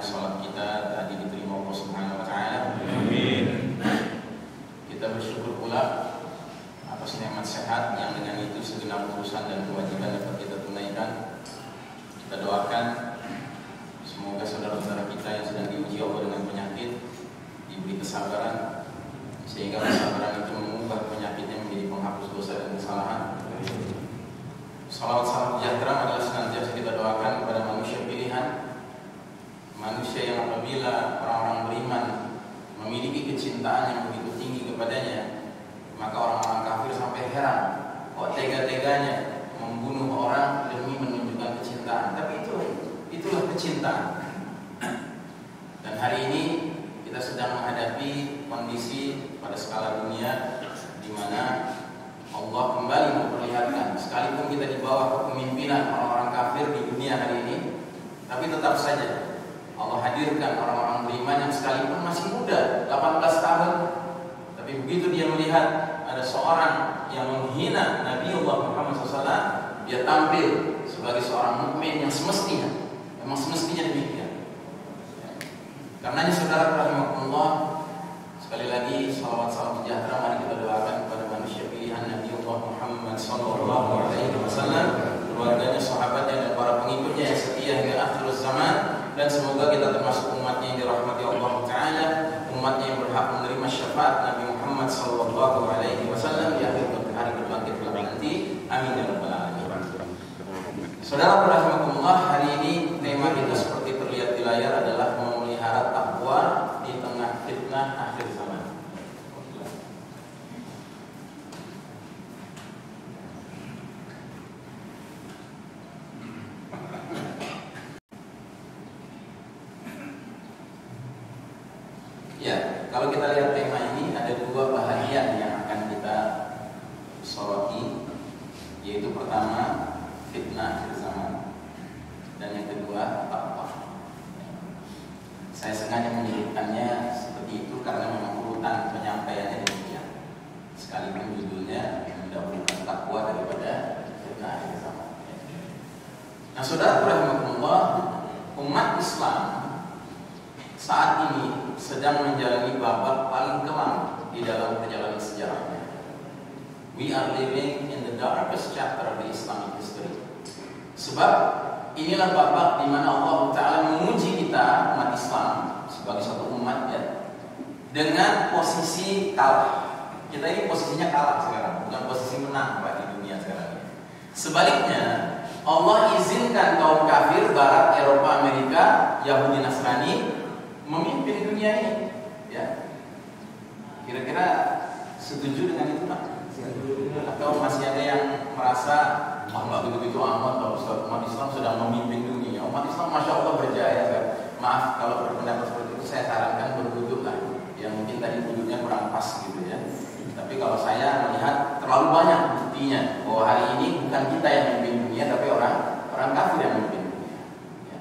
sholat kita tadi diterima Allah Subhanahu wa taala. Amin. Kita bersyukur pula atas nikmat sehat yang dengan itu segenap urusan dan kewajiban dapat kita tunaikan. Kita doakan semoga saudara-saudara kita yang sedang diuji Allah dengan penyakit diberi kesabaran, sehingga kesabaran itu mengubah penyakitnya menjadi penghapus dosa dan kesalahan. Salawat salam sejahtera adalah senantiasa kita doakan kepada manusia pilihan, manusia yang apabila orang-orang beriman memiliki kecintaan yang begitu tinggi kepadanya, maka orang-orang kafir sampai heran, kok tega-teganya membunuh orang demi menunjukkan kecintaan. Tapi itulah kecintaan. Dan hari ini kita sedang menghadapi kondisi pada skala dunia di mana Allah kembali memperlihatkan, sekalipun kita di bawah kepemimpinan orang-orang kafir di dunia hari ini, tapi tetap saja Allah hadirkan orang-orang beriman yang sekalipun masih muda, 18 tahun, tapi begitu dia melihat ada seorang yang menghina Nabi Allah Muhammad SAW, dia tampil sebagai seorang mukmin yang memang semestinya demikian. Karenanya saudara rahimakumullah, sekali lagi salawat salam sejahtera mari kita doakan kepada manusia pilihan Nabi Allah Muhammad SAW, keluarganya, sahabatnya, dan para pengikutnya yang setia hingga akhir zaman. Dan semoga kita termasuk umatnya yang dirahmati Allah Ta'ala, umatnya yang berhak menerima syafaat Nabi Muhammad SAW di akhir hari berbangkit kelak nanti. Amin ya rabbal alamin. Saudara rahimakumullah, hari ini tema kita seperti terlihat di layar adalah memelihara takwa di tengah fitnah akhir zaman. Ya, kalau kita lihat tema ini ada dua bahagian yang akan kita soroti, yaitu pertama fitnah akhir zaman dan yang kedua takwa. Saya sengaja menyebutkannya seperti itu karena memang urutan penyampaiannya demikian. Sekalipun judulnya mendahulukan takwa daripada fitnah akhir zaman. Nah, saudara rahimakumullah, umat Islam saat ini sedang menjalani babak paling kelam di dalam perjalanan sejarahnya. We are living in the darkest chapter of the Islamic history. Sebab inilah babak di mana Allah Ta'ala menguji kita umat Islam sebagai satu umat ya, dengan posisi kalah. Kita ini posisinya kalah sekarang, bukan posisi menang Pak di dunia sekarang. Sebaliknya, Allah izinkan kaum kafir Barat, Eropa, Amerika, Yahudi, Nasrani memimpin dunia ini, ya. Kira-kira setuju dengan itu Pak? Atau masih ada yang merasa nggak begitu amat kalau umat Islam sedang memimpin dunia? Umat Islam masya Allah berjaya kan? Maaf kalau berpendapat seperti itu, saya sarankan berwudhu lah. Yang mungkin tadi wudhunya kurang pas gitu ya. Tapi kalau saya melihat terlalu banyak buktinya bahwa hari ini bukan kita yang memimpin dunia, tapi orang kafir yang memimpin dunia. Ya.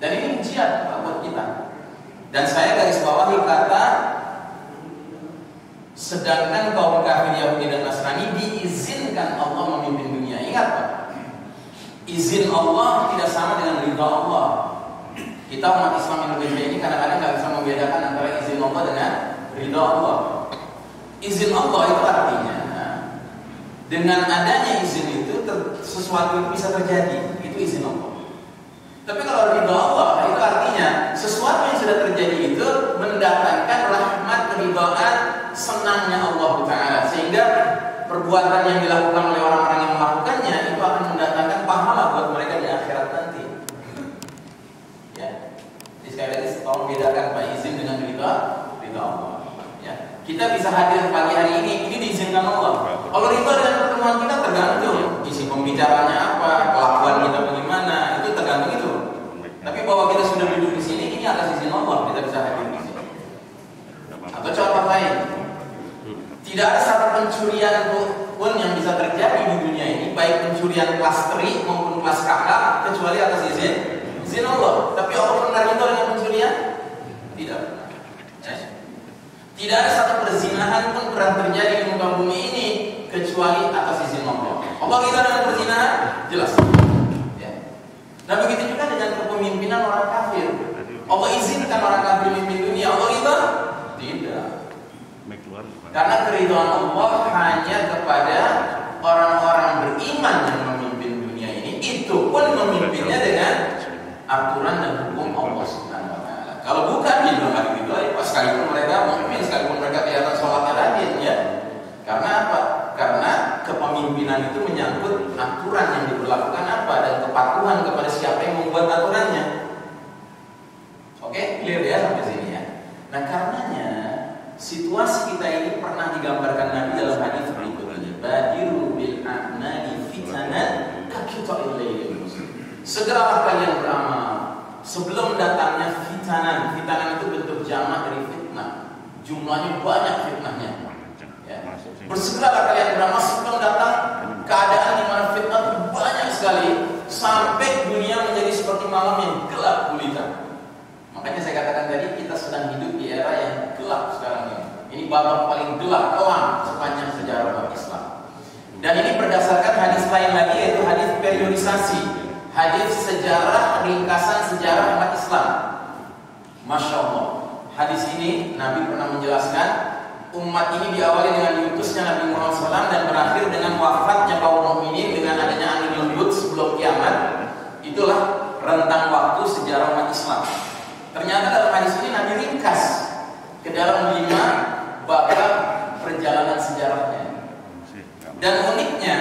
Dan ini ujian Pak buat kita. Dan saya garis bawahi kata, sedangkan kaum kafir Yahudi dan Nasrani diizinkan Allah memimpin dunia. Ingat Pak, izin Allah tidak sama dengan ridha Allah. Kita umat Islam Indonesia ini kadang-kadang nggak bisa membedakan antara izin Allah dengan ridha Allah. Izin Allah itu artinya dengan adanya izin itu sesuatu itu bisa terjadi, itu izin Allah. Tapi kalau ridha Allah itu artinya sesuatu yang sudah terjadi itu mendatangkan rahmat, keridhaan, senangnya Allah Ta'ala, sehingga perbuatan yang dilakukan oleh orang-orang yang melakukannya itu akan mendatangkan pahala buat mereka di akhirat nanti. Ya, jadi sekali lagi tolong bedakan Pak izin dengan ridha Allah. Ya, kita bisa hadir pagi hari ini diizinkan Allah. Kalau ridha dengan pertemuan kita tergantung isi pembicaranya apa, kelakuan kita bagaimana, itu tergantung itu. Tapi bahwa kita sudah duduk di sini, ini atas izin Allah kita bisa hadir di sini. Atau contoh lain, tidak ada satu pencurian pun yang bisa terjadi di dunia ini, baik pencurian kelas teri maupun kelas kakak, kecuali atas izin Allah. Tapi Allah pernah ridha dengan pencurian? Tidak pernah. Tidak ada satu perzinahan pun pernah terjadi di muka bumi ini kecuali atas izin Allah. Allah ridha dengan perzinahan? Jelas. Nah begitu juga dengan kepemimpinan orang kafir. Allah izinkan orang kafir memimpin dunia, Allah ridha? Tidak. Karena keridhaan Allah hanya kepada orang-orang beriman yang memimpin dunia ini. Itu pun memimpinnya dengan aturan dan hukum Allah Subhanahu wa taala. Kalau bukan dia belum ada ridha, sekalipun mereka memimpin, sekalipun mereka kelihatan sholatnya rajin, ya. Karena apa? Karena kepemimpinan itu menyangkut aturan yang diberlakukan apa dan kepatuhan kepada siapa yang membuat aturannya. Oke, clear ya sampai sini ya. Nah, karenanya situasi kita ini pernah digambarkan Nabi dalam hadis berikut ini. Badiru bil a'nani fitanan kakita'il lailil muslim. Segeralah kalian beramal sebelum datangnya fitanan. Fitanan itu bentuk jamak dari fitnah. Jumlahnya banyak fitnahnya. Ya. Bersegeralah kalian beramal sebelum datang keadaan di mana fitnah itu banyak sekali sampai dunia menjadi seperti malam yang gelap gulita. Makanya saya katakan tadi kita sedang hidup di era yang gelap sekarang ini. Ini babak paling gelap kelam sepanjang sejarah umat Islam. Dan ini berdasarkan hadis lain lagi, yaitu hadis periodisasi, hadis sejarah, ringkasan sejarah umat Islam. Masya Allah. Hadis ini Nabi pernah menjelaskan umat ini diawali dengan diutusnya Nabi Muhammad SAW dan berakhir dengan wafatnya kaum mukminin dengan adanya angin lembut sebelum kiamat. Itulah rentang waktu sejarah umat Islam. Ternyata dalam hadis ini Nabi ringkas ke dalam 5 babak perjalanan sejarahnya. Dan uniknya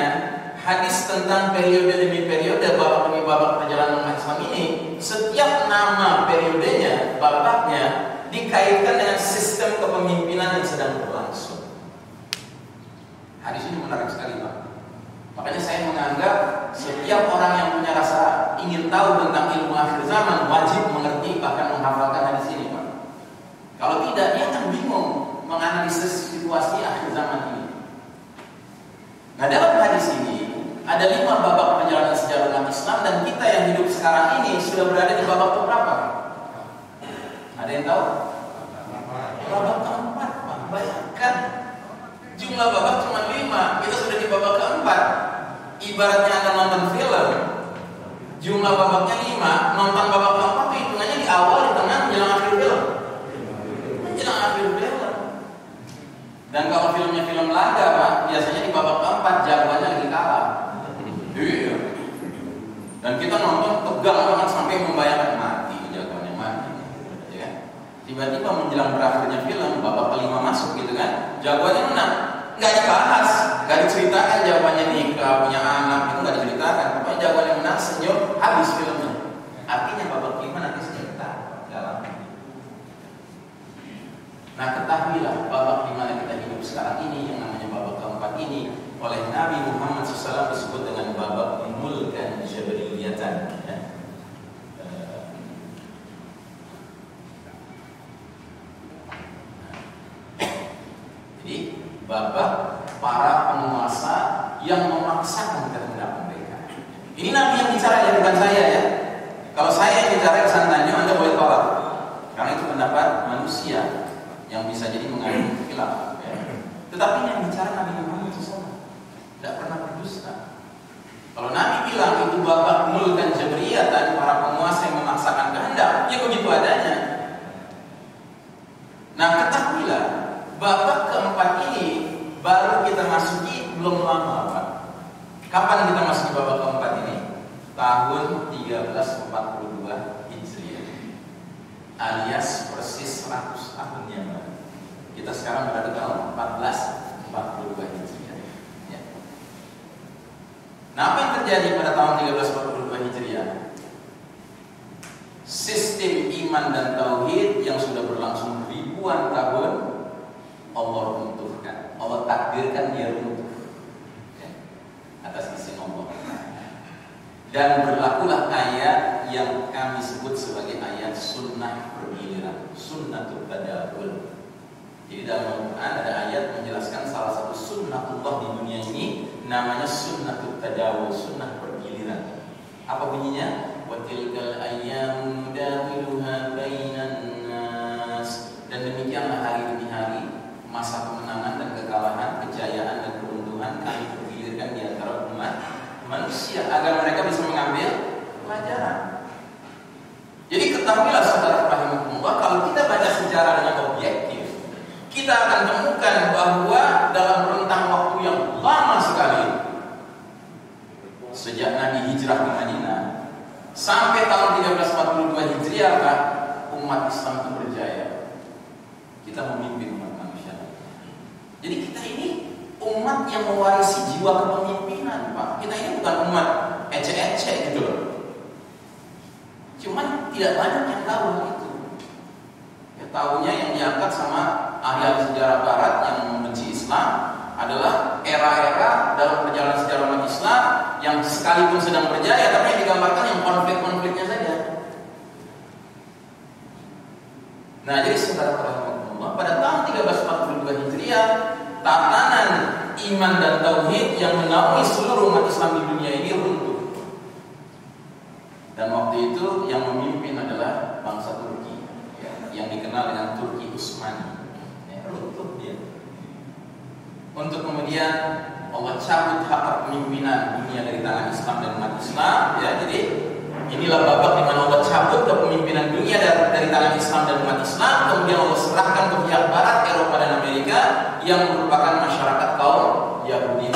hadis tentang periode demi periode, babak demi babak perjalanan umat Islam ini, setiap nama periodenya, babaknya dikaitkan dengan sistem kepemimpinan yang sedang berlangsung. Hadis ini menarik sekali, Pak. Makanya saya menganggap setiap orang yang punya rasa ingin tahu tentang ilmu akhir zaman wajib mengerti bahkan menghafalkan hadis ini, Pak. Kalau tidak, dia akan bingung menganalisis situasi akhir zaman ini. Nah, dalam hadis ini ada 5 babak perjalanan sejarah umat Islam dan kita yang hidup sekarang ini sudah berada di babak keberapa? Ada yang tahu? Babak keempat, Pak. Bayangkan jumlah babak cuma 5, kita sudah di babak keempat. Ibaratnya Anda nonton film, jumlah babaknya 5, nonton babak keempat itu hitungannya di awal, di tengah, menjelang akhir film. Menjelang akhir film. Dan kalau filmnya film laga, Pak, biasanya di babak keempat jagoannya lagi kalah. Iya. Dan kita nonton tegang banget sampai membayangkan mati jagoannya mati. Ya. Tiba-tiba menjelang berakhirnya film, babak kelima masuk gitu kan, jagoannya menang. Nggak dibahas, nggak diceritakan jawabannya nikah, punya anak, itu nggak diceritakan. Pokoknya jawaban yang menang, senyum, habis filmnya. Artinya babak kelima nanti sudah kita dalam. Nah, ketahuilah babak di mana kita hidup sekarang ini, yang namanya babak keempat ini, oleh Nabi Muhammad SAW disebut dengan babak mulkan jabriyatan. Ya. Jadi babak para penguasa yang memaksakan kehendak mereka. Ini Nabi yang bicara ya, bukan saya ya. Kalau saya yang bicara kesananya Anda boleh tolak, karena itu pendapat manusia yang bisa jadi mengandung khilaf. Ya. Tetapi yang bicara Nabi Muhammad SAW tidak pernah berdusta. Kalau Nabi bilang itu babak mulkan jabriyatan, para penguasa yang memaksakan kehendak, ya begitu adanya. Nah, ketahuilah babak keempat ini baru kita masuki belum lama, Pak. Kapan kita masuk ke babak keempat ini? Tahun 1342 Hijriah, alias persis 100 tahun yang lalu. Kita sekarang berada tahun 1442 Hijriah. Ya. Nah, apa yang terjadi pada tahun 1342 Hijriah? Sistem iman dan tauhid yang sudah berlangsung ribuan tahun Allah runtuhkan, Allah takdirkan dia runtuh, ya, atas izin Allah. Dan berlakulah ayat yang kami sebut sebagai ayat sunnah pergiliran, sunnatul tadabul. Jadi dalam Al-Quran ada ayat menjelaskan salah satu sunnah Allah di dunia ini, namanya sunnatul tadabul, sunnah pergiliran. Apa bunyinya? Wa tilkal ayyamu dawiluha bainan nas. Dan demikianlah hari demi hari, masa kemenangan dan kekalahan, kejayaan dan keruntuhan kami pergilirkan di antara umat manusia agar mereka bisa mengambil pelajaran. Jadi ketahuilah saudara rahimahullah Sampai tahun 1342 Hijriah Pak, umat Islam itu berjaya. Kita memimpin umat manusia. Jadi kita ini umat yang mewarisi jiwa kepemimpinan Pak. Kita ini bukan umat ecek-ecek gitu loh. Cuman tidak banyak yang tahu itu. Ya, tahunya yang diangkat sama ahli sejarah Barat yang membenci Islam adalah era-era dalam perjalanan sejarah umat Islam yang sekalipun sedang berjaya, tapi yang digambarkan yang konflik-konfliknya saja. Nah, jadi saudara rahimahullah, pada tahun 1342 Hijriah, tatanan iman dan tauhid yang menaungi seluruh umat Islam di dunia ini runtuh. Dan waktu itu yang memimpin adalah bangsa Turki, ya, yang dikenal dengan Turki Utsmani. Ya, runtuh dia. Untuk kemudian Allah cabut hak kepemimpinan dunia dari tangan Islam dan umat Islam. Ya, jadi inilah babak di mana Allah cabut kepemimpinan dunia dari tangan Islam dan umat Islam. Kemudian Allah serahkan ke pihak Barat, Eropa dan Amerika yang merupakan masyarakat kaum Yahudi.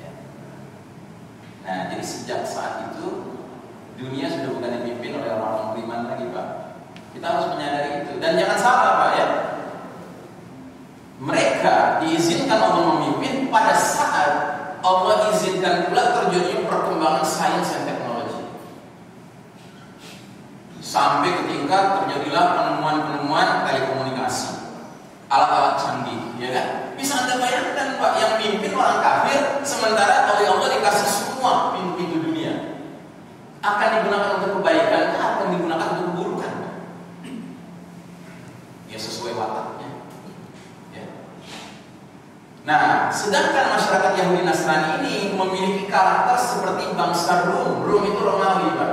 Ya. Nah, jadi sejak saat itu dunia sudah bukan dipimpin oleh orang-orang beriman lagi, Pak. Kita harus menyadari itu. Dan jangan salah, Pak, ya. Mereka diizinkan Allah memimpin pada saat Allah izinkan pula terjadinya perkembangan sains dan teknologi. Sampai ketika terjadilah penemuan-penemuan telekomunikasi, alat-alat canggih, ya kan? Bisa Anda bayangkan, Pak, yang mimpin orang kafir, sementara oleh Allah dikasih semua pintu-pintu dunia. Akan digunakan untuk kebaikan, akan digunakan untuk keburukan. Ya, sesuai wataknya. Nah, sedangkan masyarakat Yahudi Nasrani ini memiliki karakter seperti bangsa Rum. Rum itu Romawi, Pak.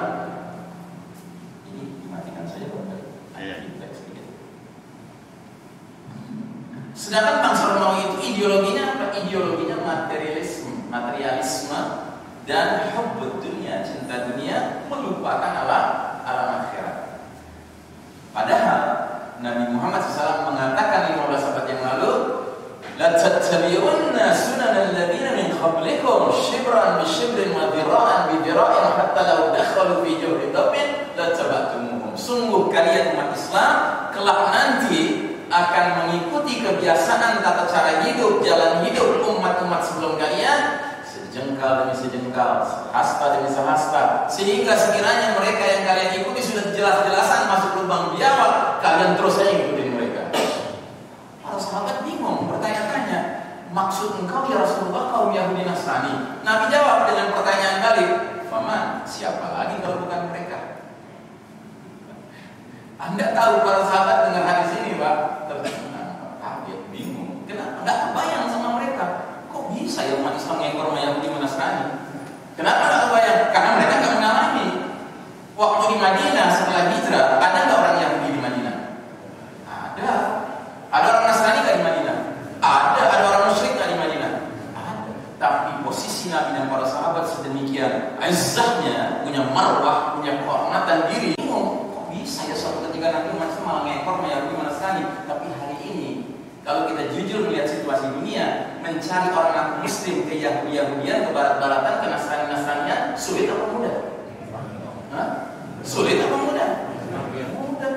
Ini dimatikan saja, Pak. Sedangkan bangsa Romawi itu ideologinya apa? Ideologinya materialisme dan hubbud dunia, cinta dunia, melupakan alam akhirat. Padahal Nabi Muhammad SAW mengatakan 15 abad yang lalu, la tattabi'unna sunanal ladzina min qablikum shibran bi shibrin wa dhira'an bi dhira'in hatta law dakhalu fi jawri dabbin la tabatumuhum. Sungguh kalian umat Islam kelak nanti akan mengikuti kebiasaan tata cara hidup, jalan hidup umat-umat sebelum kalian, sejengkal demi sejengkal, sehasta demi sehasta, sehingga sekiranya mereka yang kalian ikuti sudah jelas-jelasan masuk lubang biawak, kalian terus saja ikutin mereka. Para sahabat bingung, bertanya-tanya, maksud engkau ya Rasulullah kaum Yahudi Nasrani? Nabi jawab dengan pertanyaan balik, faman, siapa lagi kalau bukan mereka? Anda tahu para sahabat dengar hadis ini, Pak, kaget, bingung. Kenapa? Enggak kebayang sama mereka. Kok bisa ya umat Islam ngekor sama Yahudi Nasrani? Kenapa enggak kebayang? Karena mereka enggak mengalami. Waktu di Madinah setelah hijrah, ada enggak orang Yahudi di Madinah? Ada. Ada orang Nasrani enggak di Madinah? Ada orang musyrik enggak di Madinah? Ada. Tapi posisi Nabi dan para sahabat sedemikian izzahnya, punya marwah, punya kehormatan diri. Saya suatu ketika nanti umat Islam ngekor Yahudi Nasrani. Tapi hari ini kalau kita jujur melihat situasi dunia, mencari orang aku Muslim ke Yahudi-Yahudian, ke Barat-Baratan, ke Nasrani-Nasranian, sulit apa mudah? Hah? Sulit apa mudah? Mudah.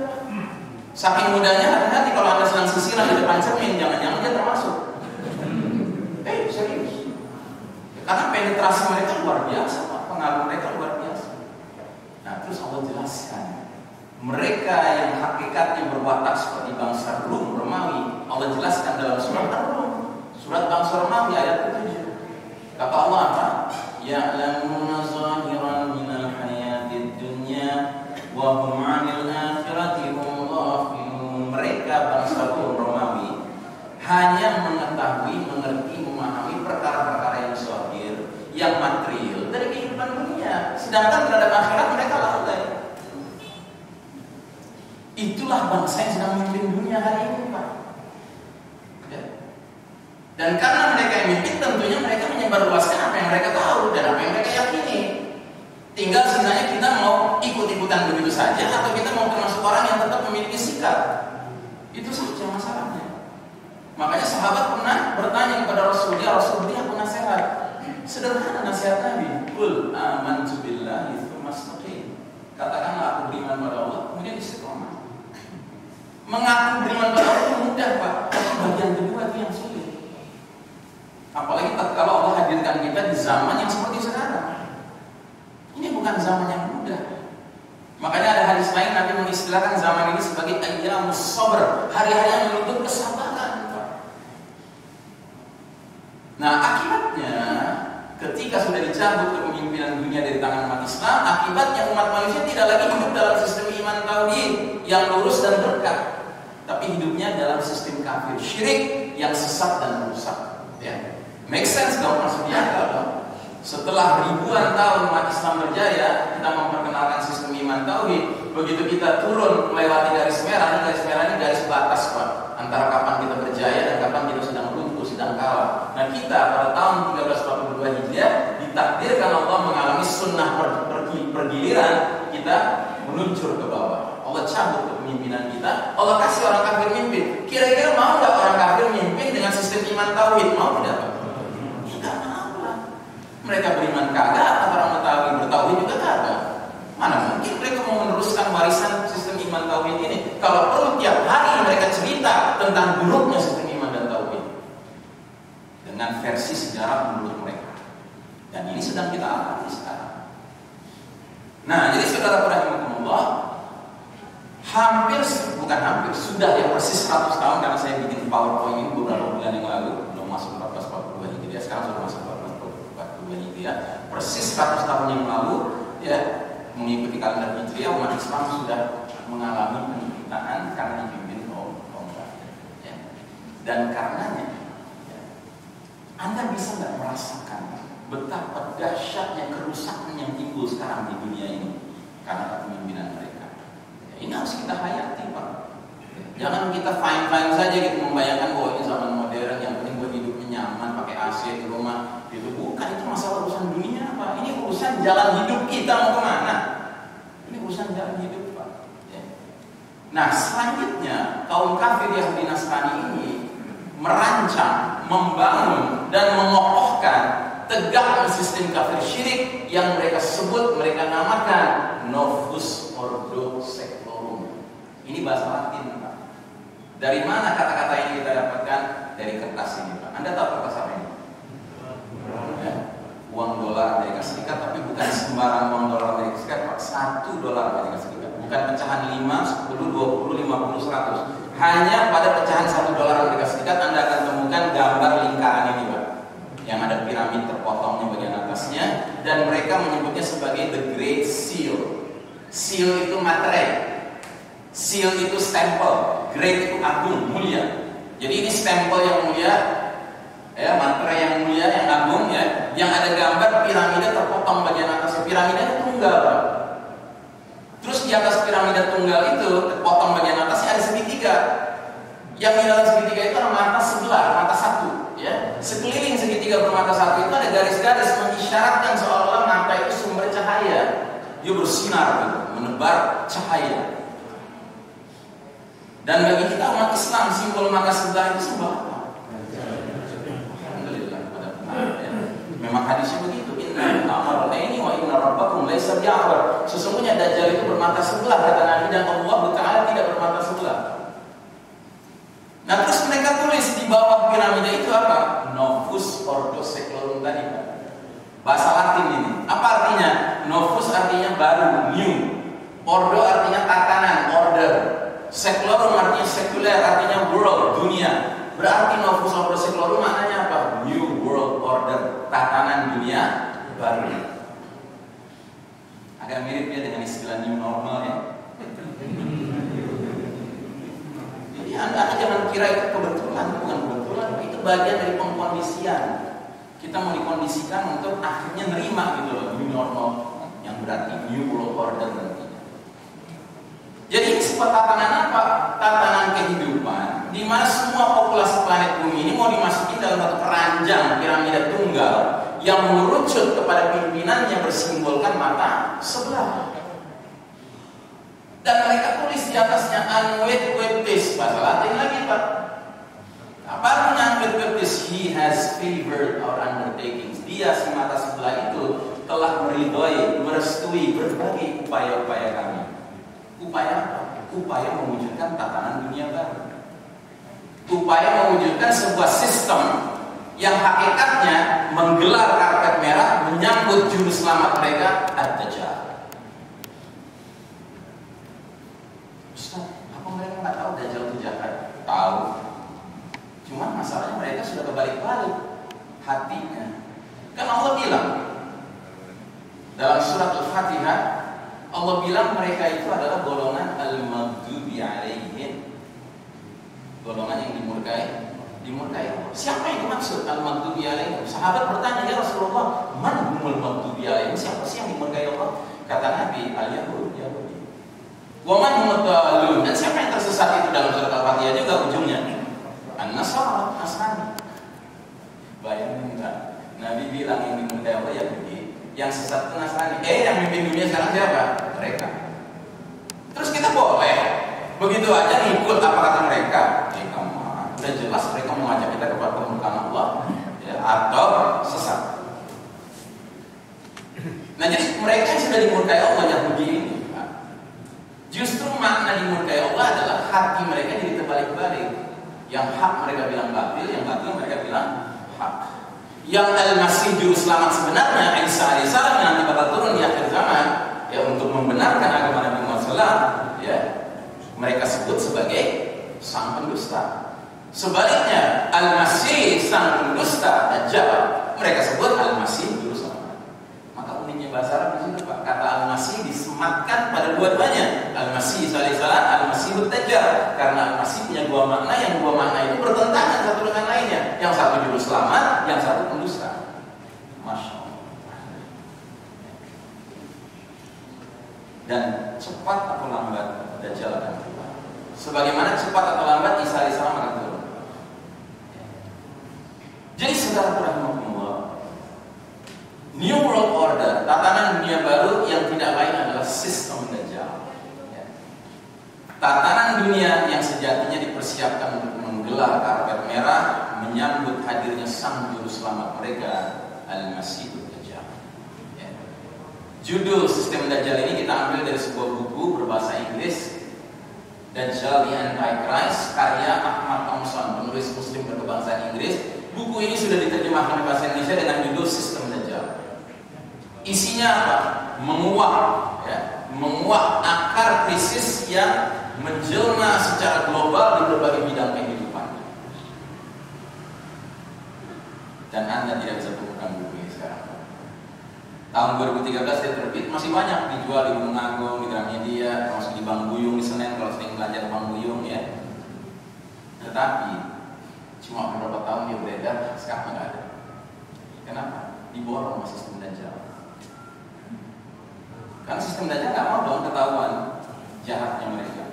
Saking mudahnya, hati-hati kalau Anda sedang sisiran di depan cermin, jangan-jangan dia termasuk. Serius. Karena penetrasi mereka luar biasa, Pak. Pengaruh mereka luar biasa. Nah, terus Allah jelaskan, mereka yang hakikatnya berwatak seperti bangsa Rum, Romawi, Allah jelaskan dalam surat Ar-Rum, surat bangsa Romawi ayat 7. Kata Allah apa? Ya'lamuna zahiran minal hayatid dunya wa hum 'anil akhirati hum ghafilun. Mereka bangsa Rum, Romawi hanya mengetahui, mengerti, memahami perkara-perkara yang zahir, yang material dari kehidupan dunia, sedangkan terhadap akhirat mereka lalai. Itulah bangsa yang sedang memimpin dunia hari ini, Pak. Ya. Dan karena mereka yang mimpin, tentunya mereka menyebarluaskan apa yang mereka tahu dan apa yang mereka yakini. Tinggal sebenarnya kita mau ikut-ikutan begitu saja, atau kita mau termasuk orang yang tetap memiliki sikap. Itu saja masalahnya. Makanya sahabat pernah bertanya kepada Rasul, ya Rasul, beri aku nasihat. Sederhana nasihat Nabi. Qul amantu billahi tsumma Mengaku beriman pada Allah itu mudah, Pak. Tapi bagian kedua itu yang sulit. Apalagi kalau Allah hadirkan kita di zaman yang seperti sekarang. Ini bukan zaman yang mudah. Makanya ada hadis lain Nabi mengistilahkan zaman ini sebagai ayyamus sabr, hari-hari yang menuntut kesabaran, Pak. Nah, akibatnya ketika sudah dicabut kepemimpinan dunia dari tangan umat Islam, akibatnya umat manusia tidak lagi hidup dalam sistem iman tauhid yang lurus dan berkah, tapi hidupnya dalam sistem kafir syirik yang sesat dan rusak. Ya, make sense dong, maksudnya kalau setelah ribuan tahun umat Islam berjaya, kita memperkenalkan sistem iman tauhid. Begitu kita turun melewati garis merah ini garis batas, Pak, antara kapan kita berjaya dan kapan kita sedang runtuh, sedang kalah. Nah, kita pada tahun 1342 Hijriah ditakdirkan Allah mengalami sunnah pergiliran, kita meluncur ke bawah. Allah cabut kepemimpinan kita, Allah kasih orang kafir mimpin. Kira-kira mau nggak orang kafir mimpin dengan sistem iman tauhid? Mau tidak? Tidak mau lah. Mereka beriman kagak, atau orang Betawi bertauhid juga kagak. Mana mungkin mereka mau meneruskan warisan sistem iman tauhid ini? Kalau perlu tiap hari mereka cerita tentang buruknya sistem iman dan tauhid dengan versi sejarah menurut mereka. Dan ini sedang kita alami sekarang. Nah, jadi saudara rahimakumullah, sudah ya persis 100 tahun, karena saya bikin PowerPoint ini beberapa bulan yang lalu, belum masuk 1442 Hijriah, sekarang sudah masuk 1442 Hijriah. Persis 100 tahun yang lalu, ya, mengikuti kalender Hijriah, umat Islam sudah mengalami penderitaan karena dipimpin kaum kafir. Ya. Dan karenanya, ya, Anda bisa nggak merasakan betapa dahsyatnya kerusakan yang timbul sekarang di dunia ini karena kepemimpinan mereka. Ya, ini harus kita hayati, Pak. Jangan kita fine-fine saja gitu membayangkan bahwa ini zaman modern, yang penting buat hidupnya nyaman, pakai AC di rumah. Itu bukan, itu masalah urusan dunia, Pak. Ini urusan jalan hidup kita mau kemana. Ini urusan jalan hidup, Pak. Ya. Nah, selanjutnya kaum kafir Yahudi Nasrani ini merancang, membangun dan mengokohkan tegaknya sistem kafir syirik yang mereka sebut, mereka namakan Novus Ordo Seclorum. Ini bahasa Latin, Pak. Dari mana kata-kata ini kita dapatkan? Dari kertas ini, Pak. Anda tahu kertas apa ini? Ya, uang dolar Amerika Serikat, tapi bukan sembarang uang dolar Amerika Serikat, Pak. $1 Amerika Serikat. Bukan pecahan 5, 10, 20, 50, 100. Hanya pada pecahan $1 Amerika Serikat Anda akan temukan gambar lingkaran ini, Pak. Yang ada piramid terpotongnya bagian atasnya, dan mereka menyebutnya sebagai the Great Seal. Seal itu materai, seal itu stempel, great itu agung, mulia. Jadi ini stempel yang mulia, ya, materai yang mulia, yang agung, ya, yang ada gambar piramida terpotong bagian atasnya. Piramida tunggal, Pak. Terus di atas piramida tunggal itu terpotong bagian atasnya ada segitiga. Yang di dalam segitiga itu ada mata sebelah, mata satu, ya. Sekeliling segitiga bermata satu itu ada garis-garis mengisyaratkan seolah-olah mata itu sumber cahaya. Dia bersinar, gitu, menebar cahaya. Dan bagi kita umat Islam, simbol mata sebelah itu simbol apa? Alhamdulillah, pada benar, ya. Memang hadisnya begitu. Inna amarulaini wa inna rabbakum laisa bi'awar. Sesungguhnya Dajjal itu bermata sebelah, kata Nabi, dan Allah Ta'ala tidak bermata sebelah. Nah, terus mereka tulis di bawah piramida itu apa? Novus Ordo Seclorum tadi, Pak. Bahasa Latin ini. Apa artinya? Novus artinya baru, new. Ordo artinya tatanan, order. Seclorum artinya sekuler, artinya world, dunia. Berarti Novus Ordo Seclorum maknanya apa? New world order, tatanan dunia baru. Agak mirip ya dengan istilah new normal, ya. Jadi Anda jangan kira itu kebetulan, bukan kebetulan. Itu bagian dari pengkondisian. Kita mau dikondisikan untuk akhirnya nerima gitu loh, new normal, yang berarti new world order nanti. Jadi ini sebuah tatanan apa? Tatanan kehidupan di mana semua populasi planet bumi ini mau dimasukin dalam satu keranjang piramida tunggal yang mengerucut kepada pimpinannya bersimbolkan mata sebelah. Dan mereka tulis di atasnya Anwet Webtis, bahasa Latin lagi, Pak. Apa artinya Anwet Webtis? He has favored our undertakings. Dia, si mata sebelah itu, telah meridhoi, merestui berbagai upaya-upaya kami. Upaya apa? Upaya mewujudkan tatanan dunia baru. Upaya mewujudkan sebuah sistem yang hakikatnya menggelar karpet merah menyambut juru selamat mereka, Ad-Dajjal. Ustaz, apa mereka nggak tahu Dajjal itu jahat? Tahu. Cuma masalahnya mereka sudah kebalik-balik hatinya. Kan Allah bilang dalam surat Al-Fatihah, Allah bilang mereka itu adalah golongan al-maghdubi alaihim, golongan yang dimurkai Allah. Siapa yang dimaksud al-maghdubi alaihim? Sahabat bertanya, ya Rasulullah, man humul maghdubi alaihim? Siapa sih yang dimurkai Allah? Kata Nabi, al-Yahud, Yahudi. Wa man humud dhalun? Dan siapa yang tersesat itu dalam surat Al-Fatihah juga ujungnya? An-Nasara, Nasrani. Bayangin enggak? Nabi bilang yang dimurkai Allah Yahudi, yang sesat itu Nasrani. Yang mimpin dunia sekarang siapa? Mereka. Terus kita boleh begitu aja ngikut apa kata mereka? Udah jelas mereka mengajak kita kepada permukaan Allah, ya, atau sesat. Nah, jadi mereka yang sudah dimurkai Allah Yahudi ini, justru makna dimurkai Allah adalah hati mereka jadi terbalik-balik. Yang hak mereka bilang batil, yang batil mereka bilang hak. Yang Al-Masih juru selamat sebenarnya, Isa alaihissalam yang nanti bakal turun di akhir zaman, ya, untuk membenarkan agama Nabi Muhammad SAW, ya, mereka sebut sebagai sang pendusta. Sebaliknya, Al-Masih sang pendusta Dajjal, mereka sebut Al-Masih juru selamat. Maka uniknya bahasa Arab di situ, Pak, kata Al-Masih disematkan pada dua-duanya, Al-Masih alaihissalam, Al-Masih Dajjal, karena Al-Masih punya dua makna, yang dua makna itu bertentangan satu dengan lainnya. Yang satu juru selamat, yang satu pendusta. Masya Allah. Dan cepat atau lambat Dajjal akan keluar. Sebagaimana cepat atau lambat Isa alaihissalam akan turun. Jadi saudara rahimahumullah, New World Order, tatanan dunia baru yang tidak lain adalah sistem Dajjal. Tatanan dunia yang sejatinya dipersiapkan untuk menggelar karpet merah menyambut hadirnya sang juru selamat mereka, Al-Masih Dajjal. Judul sistem Dajjal ini kita ambil dari sebuah buku berbahasa Inggris, Dajjal the Antichrist, karya Ahmad Thompson, penulis Muslim berkebangsaan Inggris. Buku ini sudah diterjemahkan ke bahasa Indonesia dengan judul Sistem Dajjal. Isinya apa? Menguak akar krisis yang menjelma secara global di berbagai bidang kehidupan. Dan Anda tidak bisa temukan buku ini sekarang. Tahun 2013 dia terbit, masih banyak dijual di Gunung Agung, di Gramedia, termasuk di Bang Buyung di Senen kalau sering belanja ke Bang Buyung, ya. Tetapi cuma beberapa tahun dia beredar, sekarang nggak ada. Kenapa? Diborong sama sistem Dajjal. Karena sistem Dajjal nggak mau dong ketahuan jahatnya mereka.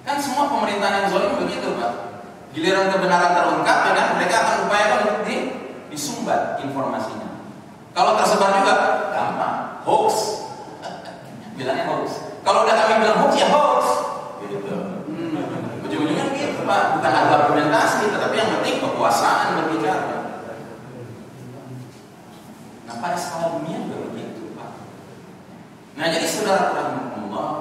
Kan semua pemerintahan yang zalim begitu, Pak. Giliran kebenaran terungkap, ya kan, mereka akan upayakan untuk disumbat informasinya. Kalau tersebar juga, gampang, hoax. Bilangnya hoax. Kalau udah kami bilang hoax, ya hoax. Gitu. Ujung-ujungnya gitu, Pak. Bukan ada argumentasi, tetapi yang penting kekuasaan berbicara. Nah, pada skala dunia juga begitu, Pak. Nah, jadi saudara rahimahullah,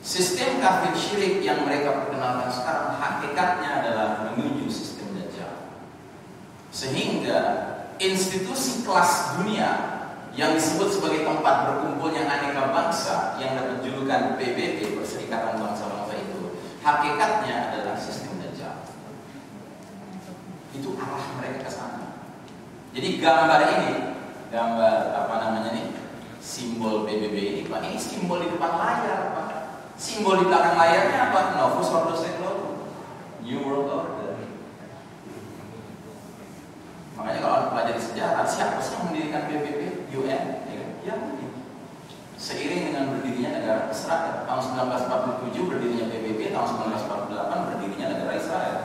sistem kafir syirik yang mereka perkenalkan sekarang hakikatnya adalah menuju sistem Dajjal. Sehingga institusi kelas dunia yang disebut sebagai tempat berkumpulnya aneka bangsa yang dapat julukan PBB, Perserikatan Bangsa-Bangsa itu, hakikatnya adalah sistem Dajjal. Itu arah mereka ke sana. Jadi gambar ini, gambar apa namanya nih, simbol PBB ini, Pak, ini simbol di depan layar, Pak. Simbol di belakang layarnya apa? Novus Ordo Seclorum, New World Order. Makanya kalau Anda pelajari sejarah, siapa sih yang mendirikan PBB? UN, ya kan? Seiring dengan berdirinya negara Israel, tahun 1947 berdirinya PBB, tahun 1948 berdirinya negara Israel.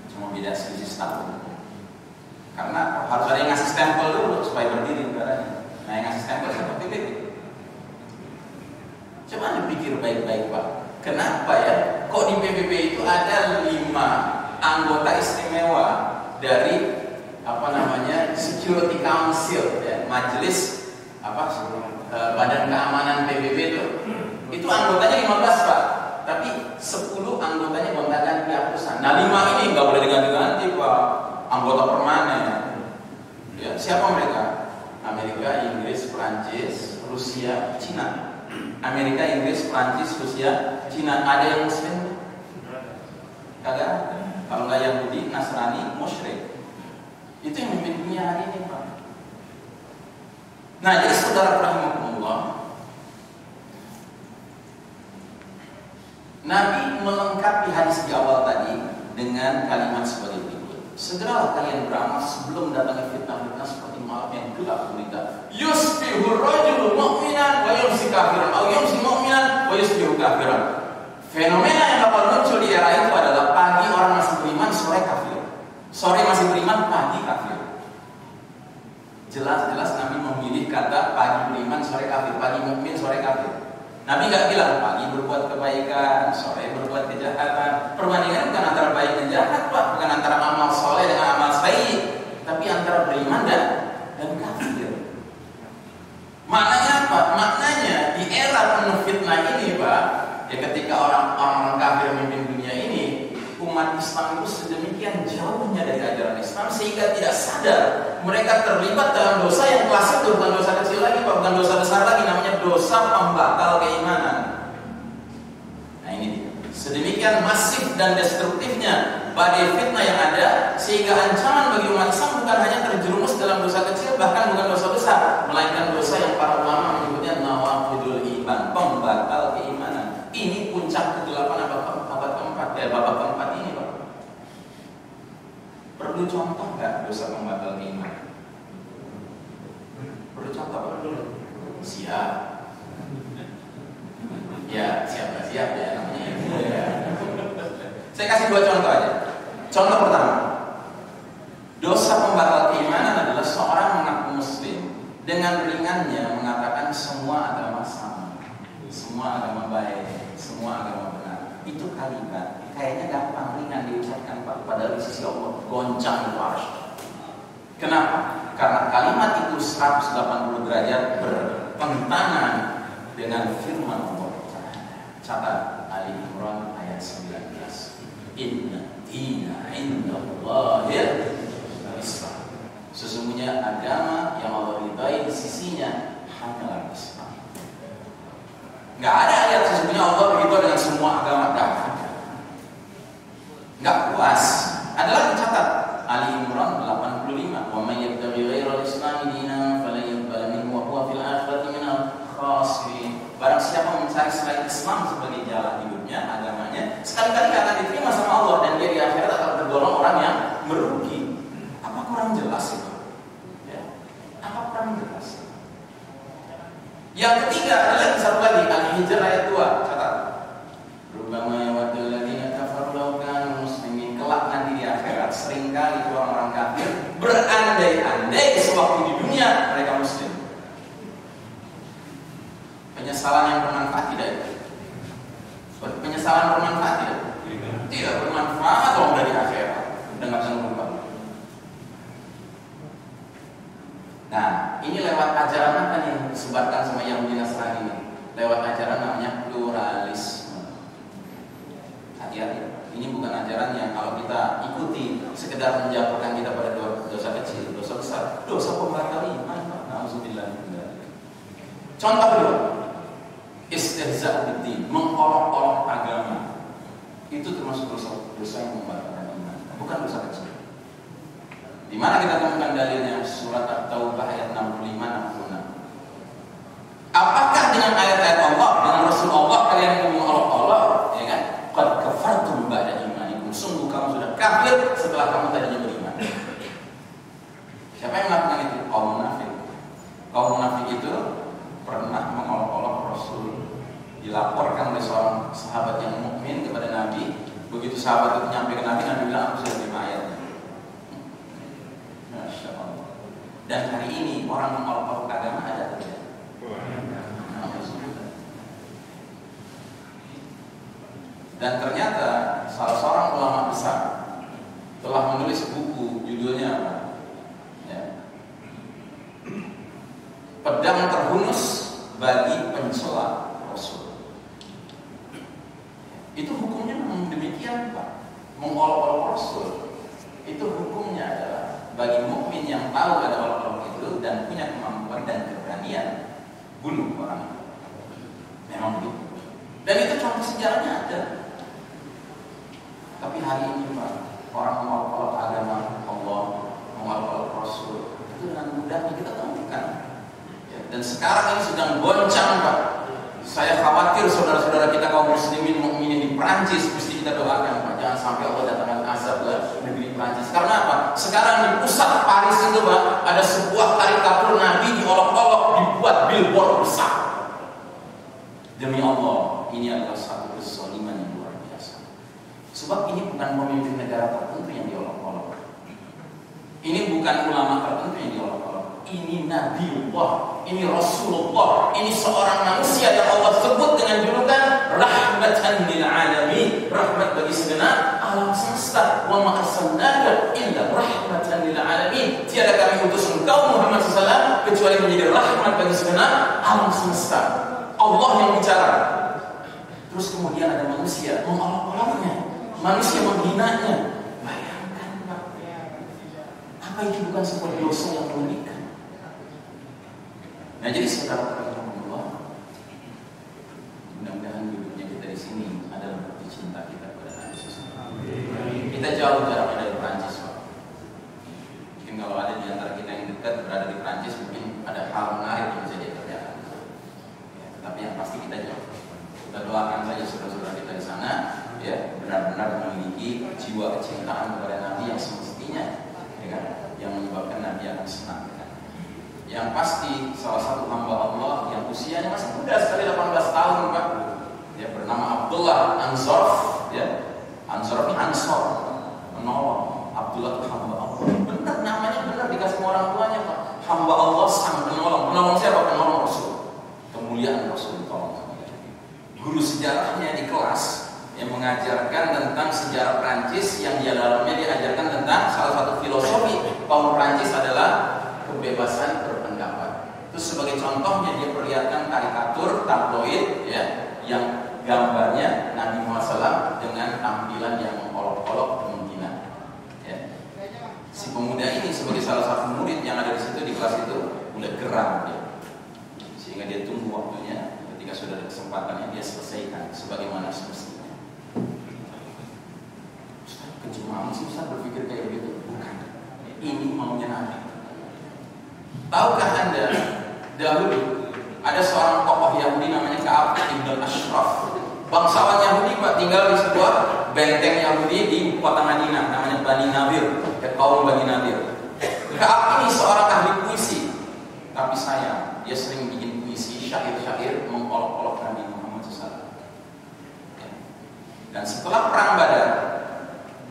Cuma beda selisih setahun. Karena harus ada yang ngasih stempel dulu supaya berdiri negaranya. Nah, yang ngasih stempel siapa? PBB. Coba Anda pikir baik-baik, Pak. Kenapa ya? Kok di PBB itu ada 5 anggota istimewa dari apa namanya Security Council, ya, majelis apa Badan Keamanan PBB itu anggotanya 15 Pak, tapi 10 anggotanya gonta-ganti hapusan. Nah 5 ini nggak boleh diganti-ganti Pak, anggota permanen. Ya, siapa mereka? Amerika, Inggris, Prancis, Rusia, Cina. Amerika, Inggris, Prancis, Rusia, Cina. Ada yang Muslim? Kagak. Kalau nggak Yahudi, Nasrani, musyrik. Itu yang memimpin dunia hari ini Pak. Nah jadi saudara rahimakumullah, Nabi melengkapi hadis di awal tadi dengan kalimat sebagai berikut: segeralah kalian beramal sebelum datangnya fitnah-fitnah seperti malam yang gelap gulita. Yusbihur rajulu mu'minan wa yumsi kafiran, atau yumsi mu'minan wa yusbihu kafiran. Fenomena yang bakal muncul di era itu adalah pagi orang masih beriman, sore kafir. Sore masih beriman, pagi kafir. Jelas-jelas Nabi memilih kata pagi beriman, sore kafir, pagi mukmin, sore kafir. Nabi nggak bilang pagi berbuat kebaikan, sore berbuat kejahatan. Perbandingan bukan antara baik dan jahat Pak, bukan antara amal soleh dengan amal sayyi, tapi antara beriman dan kafir. Maknanya apa? Maknanya di era penuh fitnah ini Pak, ya ketika orang-orang kafir memimpin dunia ini, umat Islam itu sedemikian jauhnya dari ajaran Islam sehingga tidak sadar mereka terlibat dalam dosa yang kelasnya itu bukan dosa kecil lagi Pak, bukan dosa besar lagi, namanya dosa pembatal keimanan. Nah ini dia. Sedemikian masif dan destruktifnya badai fitnah yang ada sehingga ancaman bagi umat Islam bukan hanya terjerumus dalam dosa kecil, bahkan bukan dosa besar, melainkan dosa yang para ulama menyebutnya nawaqidul iman, pembatal keimanan. Ini puncak kegelapan abad keempat ini Pak. Perlu contoh nggak dosa pembatal keimanan? Perlu contoh Pak? Siap. Ya siap ya namanya. Ya. Saya kasih 2 contoh aja. Contoh pertama, dosa pembatal keimanan adalah seorang mengaku Muslim dengan ringannya mengatakan semua agama sama, semua agama baik, semua agama benar. Itu kalimat kayaknya gampang, ringan diucapkan Pak, padahal di sisi Allah goncang itu arsy. Kenapa? Karena kalimat itu 180 derajat bertentangan dengan firman Allah. Catat Ali Imran ayat 19. Inna dina indallahil Islam. Sesungguhnya agama yang Allah ridai di sisinya hanyalah Islam. Nggak ada ayat sesungguhnya Allah begitu dengan semua agama, nggak puas. Adalah dicatat Ali Imran 85. Wa may yabtaghi ghairal Islam dinan falan yuqbal minhu wa huwa fil akhirati minal khasirin. Barang siapa mencari selain Islam sebagai jalan hidupnya, agamanya, sekali-kali akan diterima sama Allah dan dia di akhirat akan tergolong orang yang merugi. Apa kurang jelas itu? Ya. Apa kurang jelas? Yang ketiga adalah satu lagi Al-Hijr ayat 2. Catat. Rubbama yawaddul ladzina kafaru law kanu muslimin. Kelak nanti di akhirat seringkali orang-orang kafir berandai-andai sewaktu di dunia mereka muslim. Penyesalan yang bermanfaat tidak itu? Penyesalan bermanfaat tidak? Tidak bermanfaat kalau udah di akhirat, udah nggak bisa berubah. Nah, ini lewat ajaran apa nih yang disebarkan sama Yahudi Nasrani ini? Lewat ajaran namanya pluralisme. Hati-hati, ini bukan ajaran yang kalau kita ikuti sekedar menjatuhkan kita pada dosa kecil, dosa besar, dosa pembatal iman. Nauzubillah. Contoh kedua, istihza' bid-din, mengolok-olok agama. Itu termasuk dosa yang membatalkan iman, bukan dosa kecil. Di mana kita temukan dalilnya? Surat At-Taubah ayat 65-66. Apakah dengan ayat-ayat Allah, dengan Rasul Allah kalian mengolok-olok, ya kan? Qad kafartum ba'da imanikum. Sungguh kamu sudah kafir setelah kamu tadinya beriman. Siapa yang melakukan itu? Kaum munafik. Kaum munafik itu pernah mengolok-olok Rasul. Dilaporkan oleh seorang sahabat yang mukmin kepada Nabi. Begitu sahabat itu nyampe ke Nabi, Nabi bilang aku sudah terima ayatnya. Masya Allah. Dan hari ini orang mengolok-olok agama ada tidak? Dan ternyata salah seorang ulama besar telah menulis buku, judulnya apa? Ya. Pedang terhunus bagi pencela Rasul. Itu hukumnya memang demikian, Pak. Mengolok-olok Rasul itu hukumnya adalah bagi mukmin yang tahu ada olok-olok itu dan punya kemampuan dan keberanian bunuh orang itu. Memang begitu. Dan itu contoh sejarahnya ada. Tapi hari ini, Pak, orang mengolok-olok agama Allah, mengolok-olok Rasul itu dengan mudahnya kita temukan. Ya, dan sekarang ini sedang goncang, Pak. Saya khawatir saudara-saudara kita kaum muslimin mukminin di Perancis mesti kita doakan, Pak. Jangan sampai Allah datangkan azab ke negeri Perancis. Karena apa? Sekarang di pusat Paris itu, Pak, ada sebuah karikatur Nabi diolok-olok, dibuat billboard besar. Demi Allah, ini adalah satu kezaliman yang luar biasa. Sebab ini bukan pemimpin negara tertentu yang diolok-olok. Ini bukan ulama tertentu yang diolok-olok. Ini Nabiullah, ini Rasulullah, ini seorang manusia yang Allah sebut dengan julukan rahmatan lil alamin, rahmat bagi segenap alam semesta. Wa ma arsalnaka illa rahmatan lil alamin. Tiada kami utus engkau Muhammad SAW kecuali menjadi rahmat bagi segenap alam semesta. Allah yang bicara. Terus kemudian ada manusia mengolok-oloknya, manusia menghinanya. Bayangkan, Pak, apa itu bukan sebuah dosa yang mengerikan? Nah, jadi saudara-saudara, mudah-mudahan hidupnya kita di sini adalah bukti cinta kita kepada Nabi SAW. Kita jauh jaraknya dari Perancis, Pak. Mungkin kalau ada di antara kita yang dekat berada di Perancis, mungkin ada hal menarik yang bisa dikerjakan. Ya, tetapi yang pasti kita jauh. Kita doakan saja saudara-saudara kita di sana, ya, benar-benar memiliki jiwa kecintaan kepada Nabi yang semestinya, ya kan, yang menyebabkan Nabi akan senang. Yang pasti salah satu hamba Allah yang usianya masih muda sekali, 18 tahun, Pak. Dia bernama Abdullah Anzorf, ya. Anzorf ini Ansor, penolong. Abdullah itu hamba Allah. Benar namanya, benar dikasih orang tuanya, Pak. Hamba Allah sang penolong. Penolong siapa? Penolong Rasul. Kemuliaan Rasul ditolong. Guru sejarahnya di kelas yang mengajarkan tentang sejarah Prancis, yang di dalamnya diajarkan tentang salah satu filosofi kaum Prancis adalah kebebasan berpendapat. Terus sebagai contohnya dia perlihatkan karikatur tabloid, ya, yang gambarnya Nabi Muhammad SAW dengan tampilan yang mengolok-olok menghina. Ya. Si pemuda ini sebagai salah satu murid yang ada di situ di kelas itu udah geram dia, sehingga dia tunggu waktunya. Ketika sudah ada kesempatannya dia selesaikan sebagaimana semestinya. Ustaz, kejumalan sih Ustaz berpikir kayak begitu? Bukan. Ini maunya Nabi. Tahukah Anda, dahulu ada seorang tokoh Yahudi namanya Ka'ab ibn Ashraf. Bangsawan Yahudi, Pak, tinggal di sebuah benteng Yahudi di kota Madinah, namanya Bani Nadir, kaum Bani Nadir. Ka'ab ini seorang ahli puisi, tapi sayang, dia sering bikin puisi, syair-syair mengolok-olok Nabi Muhammad SAW. Dan setelah perang Badar,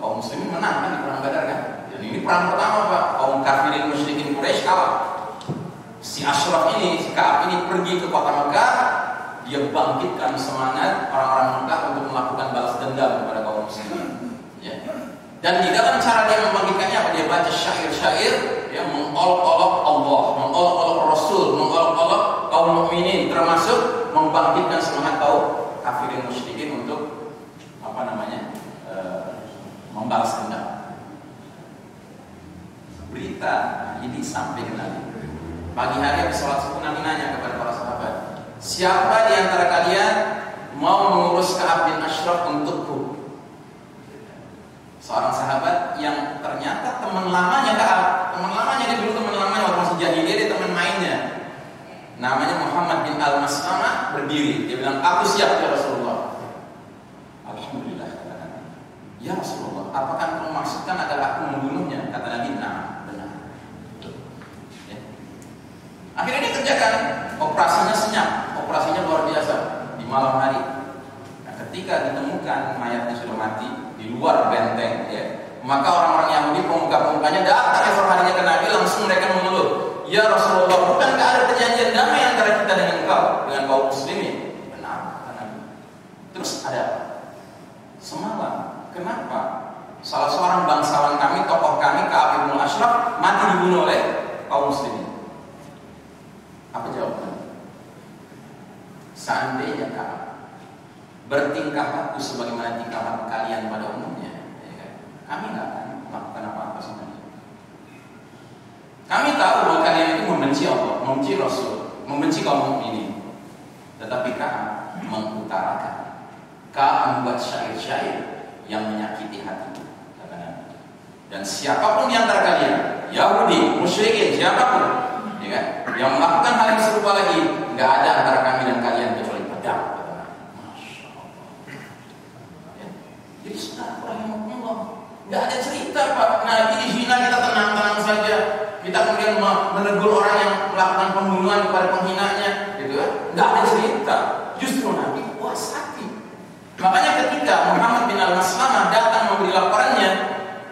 kaum muslimin menang kan di perang Badar, kan? Dan ini perang pertama, Pak. Kaum kafirin musyrikin Quraisy kalah. Si Ashraf ini, si Ka'ab ini pergi ke kota Mekah. Dia bangkitkan semangat orang-orang Mekah untuk melakukan balas dendam kepada kaum muslimin. Ya. Dan di dalam cara dia membangkitkannya apa? Dia baca syair-syair, ya, mengolok-olok Allah, mengolok-olok Rasul, mengolok-olok kaum mukminin, termasuk membangkitkan semangat kaum kafirin musyrikin untuk membalas dendam. Berita ini sampai ke Nabi. Pagi hari habis sholat subuh Nabi nanya kepada para sahabat, siapa di antara kalian mau mengurus Ka'ab bin Ashraf untukku? Seorang sahabat yang ternyata teman lamanya Ka'ab, teman lamanya dia dulu, teman lamanya waktu masih jahiliyah, dia teman mainnya. Namanya Muhammad bin Al-Mas'amah berdiri, dia bilang, aku siap ya Rasulullah. Alhamdulillah, kata Nabi. Ya Rasulullah, apakah kamu maksudkan agar aku membunuhnya? Kata Nabi, nah, benar. Ya. Akhirnya dia kerjakan, operasinya senyap, operasinya luar biasa di malam hari. Nah, ketika ditemukan mayatnya sudah mati di luar benteng, ya, maka orang-orang Yahudi pemuka-pemukanya datang esok harinya ke Nabi, langsung mereka mengeluh, ya Rasulullah, bukankah ada perjanjian damai antara kita dengan engkau, dengan kaum muslimin? Benar, kata Nabi. Terus ada semalam, kenapa salah seorang bangsawan kami, tokoh kami, Ka'ab bin Ashraf, mati dibunuh oleh kaum muslimin? Apa jawabannya? seandainya kamu bertingkah laku sebagaimana tingkah laku kalian pada umumnya, ya kan? Kami nggak akan melakukan apa-apa sama dia. Kami tahu bahwa kalian itu membenci Allah, membenci Rasul, membenci kaum mukminin, tetapi kami mengutarakan, kami membuat syair-syair yang menyakiti hati, kata. Dan siapapun di antara kalian, Yahudi, musyrikin, siapapun, ya kan, yang melakukan hal yang serupa lagi, nggak ada antara kami dan kalian kecuali pedang. Masya Allah. Ya. Jadi sudah rahimahullah, nggak ada cerita Pak Nabi dihina kita tenang-tenang saja, kita kemudian menegur orang yang melakukan pembunuhan kepada penghinanya, gitu kan? Nggak ada cerita. Justru Nabi puas hati. Makanya ketika Muhammad bin Al-Maslamah datang memberi laporannya,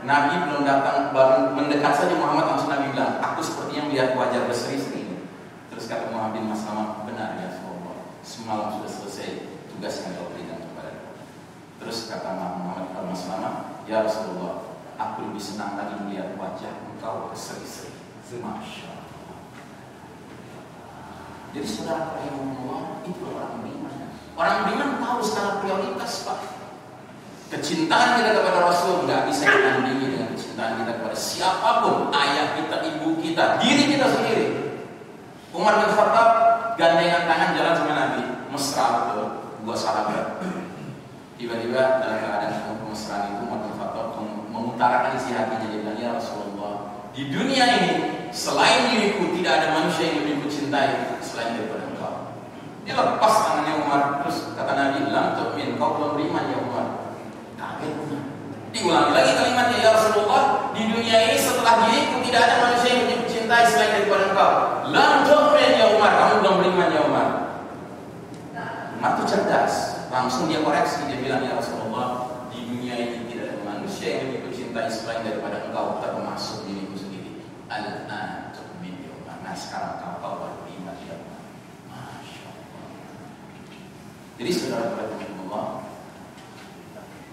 Nabi belum datang, baru mendekat saja Muhammad, langsung Nabi bilang, aku sepertinya melihat wajah berseri-seri. Terus kata Muhammad bin Maslamah, benar ya Rasulullah, semalam sudah selesai tugas yang kau berikan kepada aku. Terus kata Muhammad bin Maslamah, ya Rasulullah, aku lebih senang lagi melihat wajah engkau berseri-seri. Masya Allah. Jadi saudara rahimahullah, itu orang beriman. Orang beriman tahu skala prioritas Pak. Kecintaan kita kepada Rasul nggak bisa ditandingi dengan kecintaan kita kepada siapapun, ayah kita, ibu kita, diri kita sendiri. Umar bin Khattab gandengan tangan jalan sama Nabi, mesra betul, dua sahabat. Tiba-tiba dalam keadaan kemesraan itu Umar bin Khattab mengutarakan isi hatinya, dia bilang, ya Rasulullah, di dunia ini selain diriku tidak ada manusia yang lebih kucintai selain daripada engkau. Dia lepas tangannya Umar, terus kata Nabi, lam tu'min, kau belum beriman ya Umar. Diulangi lagi kalimatnya, ya Rasulullah, di dunia ini setelah diriku tidak ada manusia yang lebih mencintai selain daripada engkau. Lam tu'min ya Umar, kamu belum beriman ya Umar. Umar itu cerdas, langsung dia koreksi, dia bilang, ya Rasulullah, di dunia ini tidak ada manusia yang lebih mencintai selain daripada engkau, termasuk diriku sendiri. Al-an tu'min ya Umar. Nah sekarang kau baru beriman ya Umar. Masya Allah. Jadi saudara-saudara,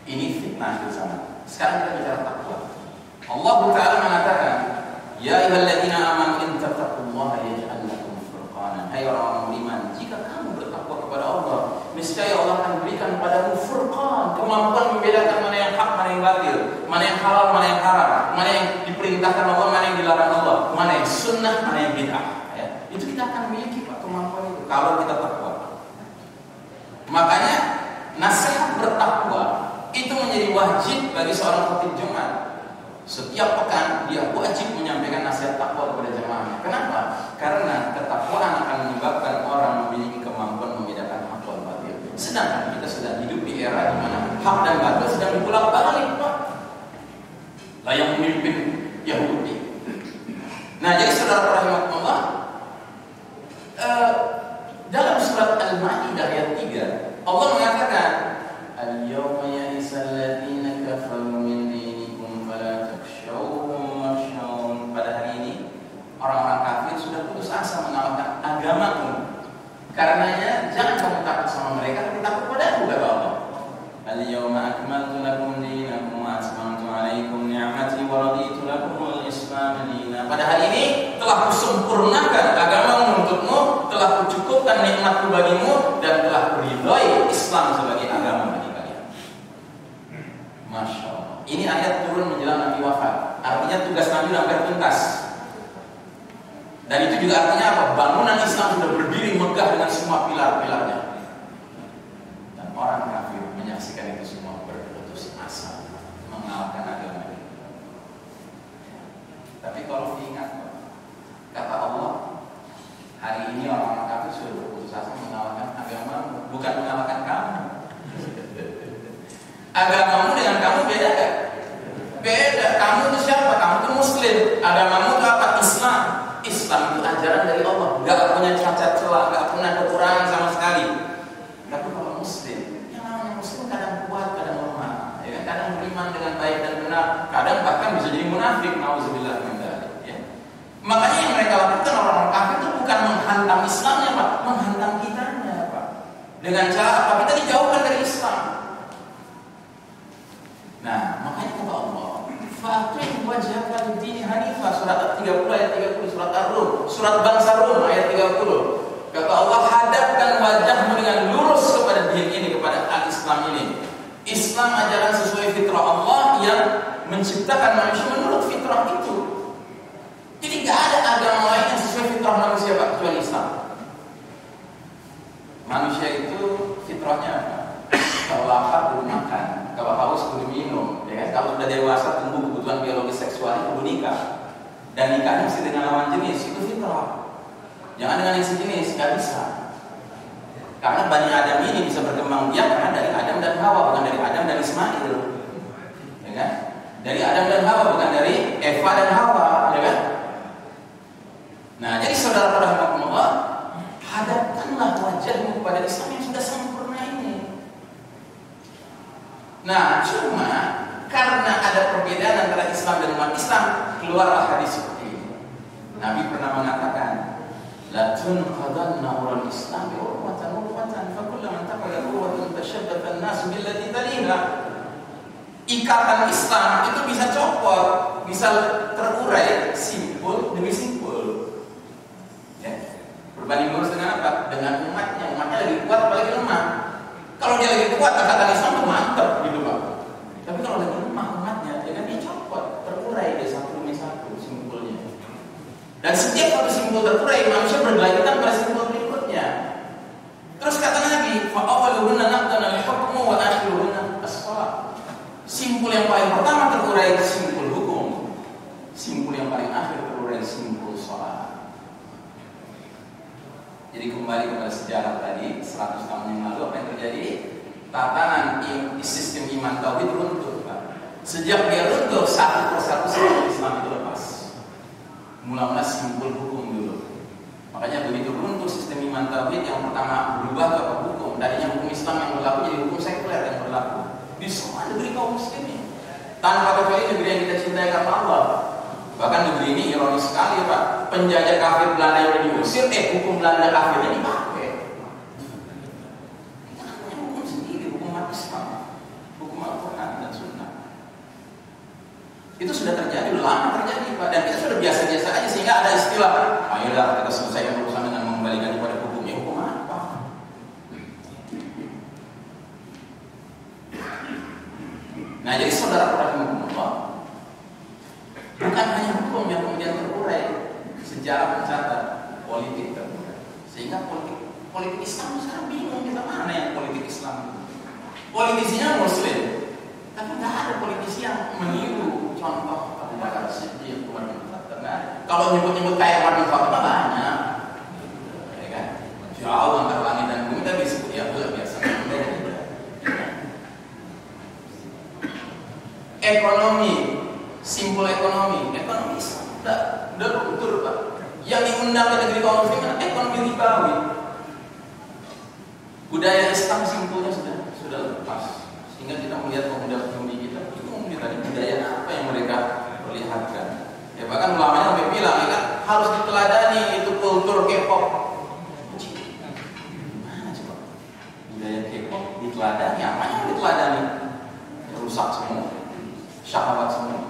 ini fitnah di sana. Sekarang kita bicara takwa. Allah Ta'ala mengatakan, ya ayyuhalladzina amanu in tattaqullaha yaj'al lakum furqanan. Hai orang-orang beriman, jika kamu bertakwa kepada Allah, niscaya Allah akan berikan padamu furqan, kemampuan membedakan mana yang hak, mana yang batil, mana yang halal, mana yang haram, mana yang diperintahkan Allah, mana yang dilarang Allah, mana yang sunnah, mana yang bid'ah. Ya. Itu kita akan miliki Pak kemampuan itu kalau kita takwa. Makanya nasihat bertakwa itu menjadi wajib bagi seorang khatib Jumat. Setiap pekan dia wajib menyampaikan nasihat takwa kepada jemaahnya. Kenapa? Karena ketakwaan akan menyebabkan orang memiliki kemampuan membedakan hak dan batil. Sedangkan kita sedang hidup di era di mana hak dan batil sedang dipulak-balik, Pak. Lah yang memimpin Yahudi. Nah, jadi saudara rahimahullah, dalam surat Al-Maidah ayat 3, Allah mengatakan, al-yawma ya'isal ladzina kafaru min dinikum fala takhshawhum wakhshawun. Pada hari ini orang-orang kafir sudah putus asa mengalahkan agamamu. Karenanya jangan kamu takut sama mereka, tapi takut padaku, kata Allah. Al-yawma akmaltu lakum dinakum wa atmamtu 'alaikum ni'mati wa raditu lakumul Islam dinan. Pada hari ini telah kusempurnakan agamamu untukmu, telah kucukupkan nikmatku bagimu, dan telah kuridhoi Islam sebagai agama bagi kalian. Masya Allah. Ini ayat turun menjelang Nabi wafat. Artinya tugas Nabi hampir tuntas. Dan itu juga artinya apa? Bangunan Islam sudah berdiri megah dengan semua pilar-pilarnya. Dan orang kafir menyaksikan itu semua berputus asa mengalahkan agama ini. Tapi kalau diingat, kata Allah, hari ini orang-orang kafir sudah berputus asa mengalahkan agama, bukan mengalahkan kamu. Agamamu dengan kamu beda kan? Beda. Kamu itu siapa? Kamu itu Muslim. Agamamu itu apa? Islam. Islam itu ajaran dari Allah, gak punya cacat celah, gak punya kekurangan sama sekali. Tapi kalau Muslim, yang namanya Muslim kadang kuat, kadang lemah, ya, kadang beriman dengan baik dan benar, kadang bahkan bisa jadi munafik. Nauzubillah min dzalik. Ya. Makanya yang mereka lakukan orang-orang kafir itu bukan menghantam Islamnya, Pak, menghantam kitanya, Pak. Dengan cara apa? Kita dijauhkan dari Islam. Nah, makanya kata Allah, fa'aqim wajhaka lid-dini hanifah, surat 30 ayat 30, surat Ar-Rum, surat bangsa Rum ayat 30. Kata Allah, hadapkan wajahmu dengan Islam ajaran sesuai fitrah Allah yang menciptakan manusia menurut fitrah itu. Jadi nggak ada agama lain yang sesuai fitrah manusia Pak, kecuali Islam. Manusia itu fitrahnya apa? Kalau lapar perlu makan, kalau haus perlu minum, ya kan? Kalau sudah dewasa tumbuh kebutuhan biologis seksual perlu nikah, dan nikahnya mesti dengan lawan jenis, itu fitrah. Jangan dengan yang sejenis, nggak bisa. Karena Bani Adam ini bisa berkembang biak karena dari Adam dan Hawa, bukan dari Adam dan Ismail, ya kan? Dari Adam dan Hawa, bukan dari Eva dan Hawa, ya kan? Nah, jadi saudara rahimakumullah, hadapkanlah wajahmu kepada Islam yang sudah sempurna ini. Nah, cuma karena ada perbedaan antara Islam dan umat Islam, keluarlah hadis seperti ini. Nabi pernah mengatakan, la tunqadanna urul Islam bi urwatan urwatan fa kullu man taqala urwatan tashabbatha an-nas billati taliha. Ikatan Islam itu bisa copot, bisa terurai simpul demi simpul. Ya. Berbanding lurus dengan apa? Dengan umatnya. Umatnya lagi kuat apalagi lemah. Kalau dia lagi kuat, ikatan Islam itu mantap gitu Pak. Tapi kalau lagi lemah umatnya, ya kan dia copot, terurai dia satu demi satu simpulnya. Dan setiap satu simpul terurai, manusia bergelantungan pada simpul berikutnya. Terus kata Nabi, fa awwaluhunna naqdan al-hukmu wa akhiruhunna as-shalah. Simpul yang paling pertama terurai simpul hukum. Simpul yang paling akhir terurai simpul shalah. Jadi kembali kepada sejarah tadi 100 tahun yang lalu apa yang terjadi? Tatanan sistem iman tauhid runtuh Pak. Sejak dia runtuh satu persatu simpul Islam itu lepas. Mula-mula simpul hukum dulu. Makanya begitu runtuh sistem iman tauhid yang pertama berubah ke hukum. Tadinya hukum Islam yang berlaku jadi hukum sekuler yang berlaku di semua negeri kaum muslimin. Tanpa kecuali negeri yang kita cintai karena Allah. Bahkan negeri ini ironis sekali Pak, penjajah kafir Belanda yang diusir, hukum Belanda kafirnya dipakai. Kita kan punya hukum sendiri, hukum umat Islam, hukum Al-Quran dan Sunnah. Itu sudah terjadi, udah lama terjadi Pak, dan kita sudah biasa-biasa aja sehingga ada istilah, ayolah kita selesaikan urusan dengan mengembalikan kepada hukumnya. Hukum apa? Nah jadi saudara rahimakumullah, bukan hanya hukum yang kemudian terurai, sejarah mencatat politik terurai. Sehingga politik Islam sekarang bingung kita mana yang politik Islam. Politisinya Muslim, tapi nggak ada politisi yang meniru contoh Abu Bakar Siddiq, Umar bin Khattab. Kalau nyebut-nyebut kayak Umar bin Khattab banyak, ya kan? Jauh antara langit dan bumi, tapi disebut ya luar biasa. Ekonomi, simpul ekonomi udah luntur Pak. Yang diundang ke negeri kaum muslimin ekonomi ribawi. Budaya Islam simpulnya sudah lepas. Sehingga kita melihat pemuda-pemudi kita itu melihat budaya apa yang mereka perlihatkan. Ya bahkan ulamanya sampai bilang ya kan harus diteladani itu kultur K-pop. Gimana coba? Budaya K-pop diteladani, apa yang diteladani? Ya, rusak semua, syahwat semua.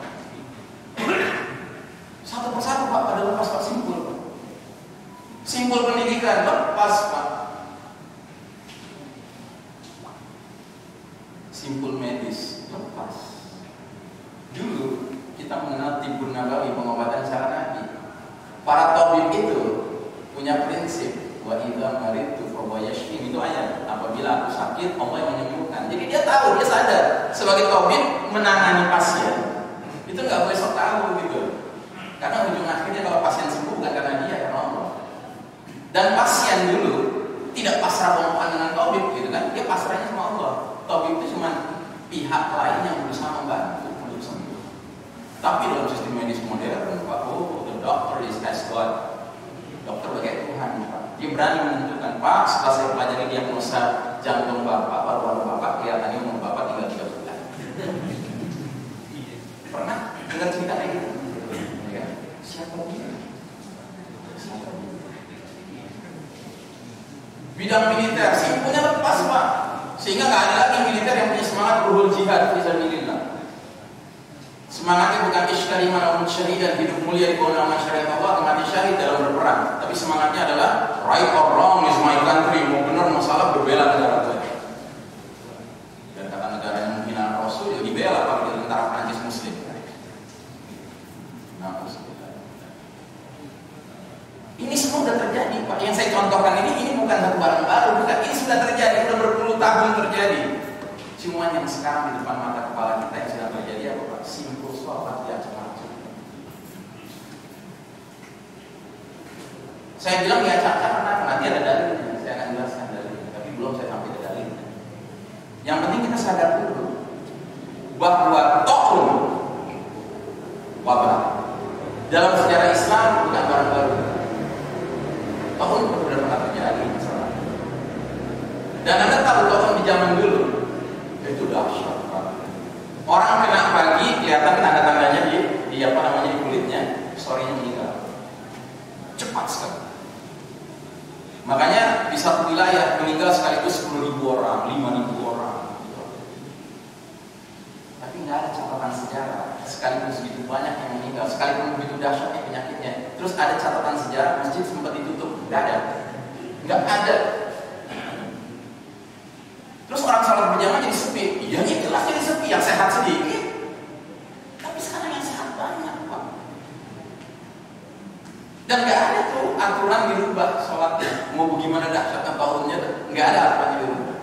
Satu persatu Pak, pada lepas Pak simpul. Simpul pendidikan lepas Pak. Simpul medis lepas. Dulu kita mengenal tibun nabawi, pengobatan cara Nabi. Para tabib itu punya prinsip wa idza maridtu fa huwa yashfi, itu ayat. Apabila aku sakit, Allah yang menyembuhkan. Jadi dia tahu, dia sadar sebagai tabib menangani pasien. Itu nggak boleh sok tahu gitu. Karena ujung akhirnya kalau pasien sembuh bukan karena dia, karena Allah. Dan pasien dulu tidak pasrah bongkar dengan tabib gitu kan, dia pasrahnya sama Allah. Tabib itu cuma pihak lain yang berusaha membantu untuk sembuh. Tapi dalam sistem medis modern, Pak, the doctor is as God. Dokter bagai Tuhan, Pak. Dia berani menentukan, Pak, setelah saya pelajari diagnosa jantung Bapak, paru-paru Bapak, kelihatannya umur Bapak tinggal 3 bulan. Pernah dengar cerita kayak gitu? Ya, siapa dia? Bidang militer, simpulnya lepas Pak. Sehingga nggak ada lagi militer yang punya semangat ruhul jihad fisabilillah. Semangatnya bukan ishtari manahum syahidan, hidup mulia di bawah nama syariat Allah, mati syahid dalam berperang. Tapi semangatnya adalah right or wrong is my country, mau benar mau salah berbela negara saya. Dan kata negara yang menghina terjadi. Cuma yang sekarang di depan mata kepala kita yang sedang terjadi apa Pak? Simpul sholat ya macam-macam. Saya bilang ya acak-acak karena nanti ada dalilnya. Saya akan jelaskan dalilnya, tapi belum saya sampai ke dalilnya. Yang penting kita sadar dulu bahwa ta'un wabah dalam sejarah Islam bukan barang baru. Ta'un sudah pernah terjadi masalah. Dan Anda tahu ta'un di zaman dulu itu dahsyat. Orang kena pagi kelihatan tanda-tandanya di apa namanya di kulitnya, sorenya meninggal. Cepat sekali. Makanya di satu wilayah meninggal sekaligus 10.000 orang, 5.000 orang. Tapi nggak ada catatan sejarah sekaligus begitu banyak yang meninggal, sekalipun begitu dahsyatnya penyakitnya. Terus ada catatan sejarah masjid sempat ditutup, nggak ada. Terus orang salat berjamaah jadi sepi. Iya, jelas jadi sepi. Yang sehat sedikit. Tapi sekarang yang sehat banyak, Pak. Dan nggak ada tuh aturan dirubah sholatnya. Mau bagaimana dahsyatnya tahunnya, nggak ada aturan dirubah.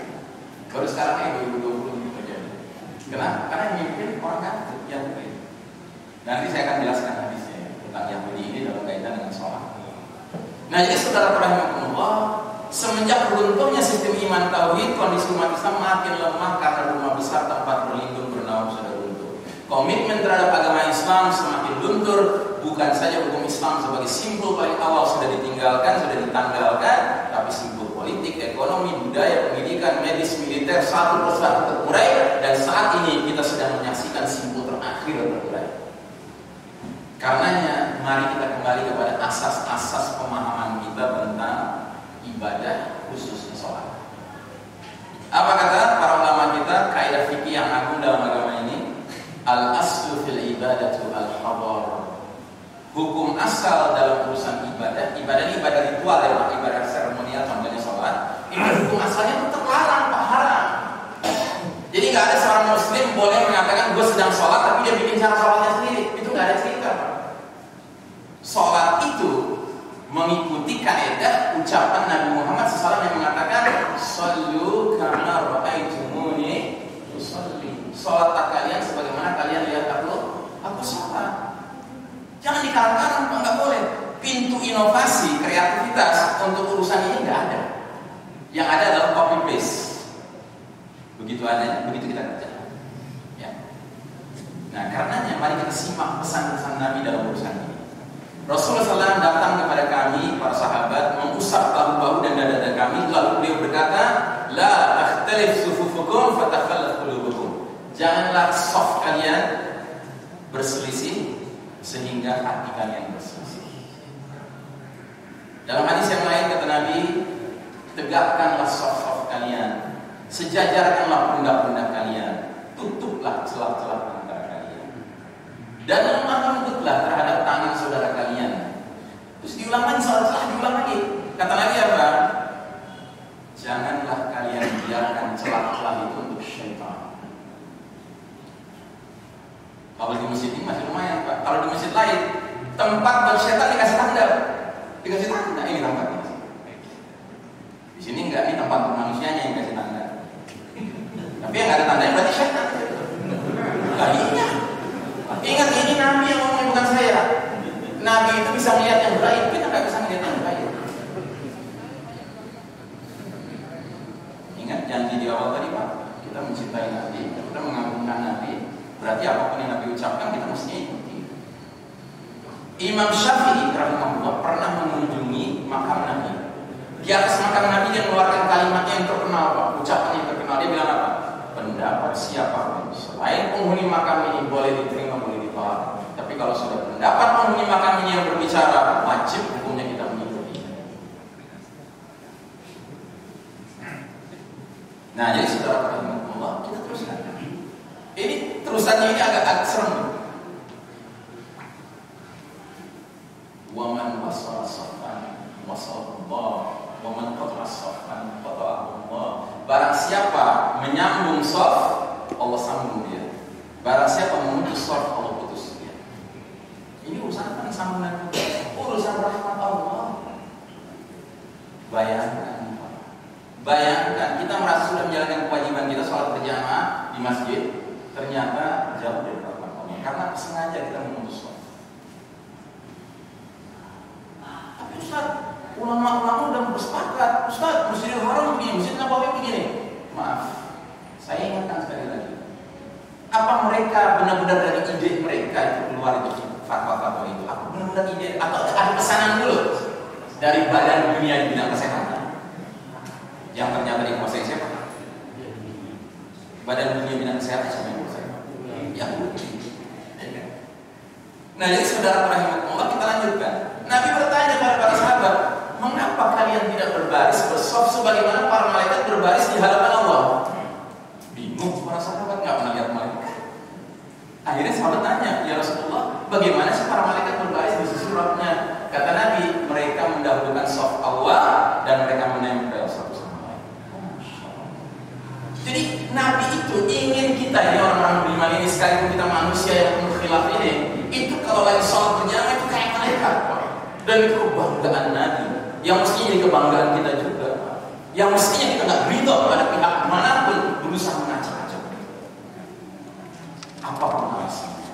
Baru sekarang ini 2020 terjadi. Kenapa? Karena yang mimpin orang kafir, Yahudi. Nanti saya akan jelaskan hadisnya tentang Yahudi ini dalam kaitan dengan sholat. Nah, jadi saudara rahimahullah, semenjak runtuhnya sistem iman tauhid, kondisi umat Islam makin lemah karena rumah besar tempat berlindung bernaung sudah runtuh. Komitmen terhadap agama Islam semakin luntur. Bukan saja hukum Islam sebagai simbol paling awal sudah ditinggalkan, sudah ditanggalkan, tapi simbol politik, ekonomi, budaya, pendidikan, medis, militer satu persatu terurai. Dan saat ini kita sedang menyaksikan simbol terakhir terurai. Karenanya mari kita kembali kepada asas-asas pemahaman kita tentang ibadah, khususnya sholat. Apa kata para ulama kita? Kaidah fikih yang agung dalam agama ini, al-aslu fil ibadatu al-hadar. Hukum asal dalam urusan ibadah ini ibadah ritual ya, ibadah seremonial, contohnya sholat. Itu hukum asalnya itu terlarang, Pak, haram. Jadi nggak ada seorang muslim boleh mengatakan gue sedang sholat tapi dia bikin cara sholatnya sendiri. Itu nggak ada cerita, Pak. Sholat itu mengikuti kaidah ucapan Nabi Muhammad SAW yang mengatakan sallu kama ra'aitumuni usolli. Sholat kalian sebagaimana kalian lihat aku sholat. Jangan dikatakan nggak boleh. Pintu inovasi, kreativitas untuk urusan ini nggak ada. Yang ada adalah copy paste. Begitu adanya, begitu kita kerja. Ya. Nah, karenanya mari kita simak pesan-pesan Nabi dalam urusan ini. Rasulullah SAW datang kepada kami, para sahabat, mengusap bahu-bahu dan dada kami, lalu beliau berkata, la takhtalif sufufukum fatakhallaf qulubukum. Janganlah saf kalian berselisih sehingga hati kalian berselisih. Dalam hadis yang lain kata Nabi, tegakkanlah saf-saf kalian, sejajarkanlah pundak-pundak kalian, tutuplah celah-celah antara kalian, dan lemah lembutlah terhadap tangan saudara kalian. Terus diulang lagi, salah diulang lagi. Kata Nabi apa? Janganlah kalian biarkan celah-celah itu untuk syaitan. Kalau di masjid ini masih lumayan, Pak. Kalau di masjid lain, tempat buat syaitan dikasih tanda. Dikasih tanda, ini tempatnya. Di sini enggak, ini tempat untuk manusianya yang kasih tanda. Tapi yang nggak ada tandanya berarti syaitan. Enggak, ingat ini Nabi yang ngomong, bukan saya. Nabi itu bisa melihat yang baik, kita nggak bisa melihat yang baik. Ingat janji di awal tadi, Pak. Kita mencintai Nabi, kita mengagungkan Nabi. Berarti apapun yang Nabi ucapkan kita mestinya ikuti. Imam Syafi'i rahimahullah pernah mengunjungi makam Nabi. Di atas makam Nabi dia mengeluarkan kalimatnya yang terkenal, Pak. Ucapan yang terkenal, dia bilang apa? Pendapat siapapun selain penghuni makam ini boleh diterima, boleh ditolak. Tapi kalau sudah pendapat penghuni makam ini yang berbicara, wajib hukumnya kita mengikuti. Nah, jadi saudara rahimahullah, kita teruskan. Ini terusannya ini agak serem. Waman wasala safan wasallallahu, waman qata'a safan qata'ahu Allah. Barang siapa menyambung shaf, Allah sambung dia. Barang siapa memutus shaf, Allah putus dia. Ini urusan apa? Sambungan urusan rahmat Allah. Bayangkan kita kita merasa sudah menjalankan kewajiban kita sholat berjamaah di masjid, ternyata jauh dari rahmat Allah karena sengaja kita memutus sholat. Tapi Ustaz, ulama-ulama udah bersepakat, Ustaz, Masjidil Haram begini, Masjid Nabawi begini. Maaf, saya ingatkan sekali lagi. Apa mereka benar-benar dari ide mereka itu keluar itu fatwa-fatwa itu? Apa benar-benar ide atau ada pesanan dulu dari Badan Dunia di bidang kesehatan yang ternyata dikuasai siapa? Badan Dunia bidang kesehatan siapa yang dikuasai? Yahudi. Nah, jadi saudara rahimakumullah, kita lanjutkan. Nabi bertanya kepada para sahabat, mengapa kalian tidak berbaris bersaf sebagaimana para malaikat berbaris di hadapan Allah? Bingung para sahabat, nggak pernah lihat malaikat. Akhirnya sahabat tanya, ya Rasulullah, bagaimana sih para malaikat berbaris di sisi rohnya? Kata Nabi, mereka mendahulukan saf Allah dan mereka menempel satu sama lain. Jadi Nabi itu ingin kita ini orang-orang beriman ini, sekalipun kita manusia yang penuh khilaf ini, itu kalau lagi sholat berjamaah itu kayak malaikat, Pak. Dan itu kebanggaan Nabi, yang mestinya jadi kebanggaan kita juga, Pak. Yang mestinya kita nggak berita pada pihak manapun berusaha mengacau-acau. Apapun alasannya.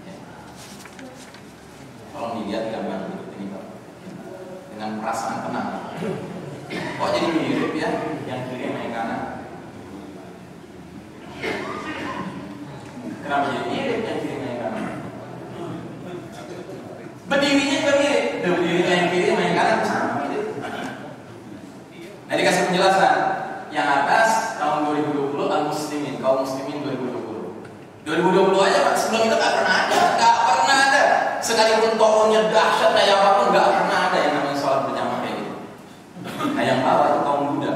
Ya. Tolong dilihat gambar berikut ini, Pak, dengan perasaan tenang. Kok jadi mirip ya, yang kiri sama yang kanan? Kenapa jadi mirip yang kiri sama yang kanan? Berdirinya juga mirip. Berdirinya yang kiri sama yang kanan sama mirip. Nah, dikasih penjelasan. Yang atas tahun 2020 al-muslimin, kaum muslimin 2020. 2020 aja Pak, sebelum itu gak pernah ada. Sekalipun tokohnya dahsyat kayak apapun, gak pernah ada yang namanya sholat berjamaah kayak gitu. Nah, yang bawah itu kaum Buddha.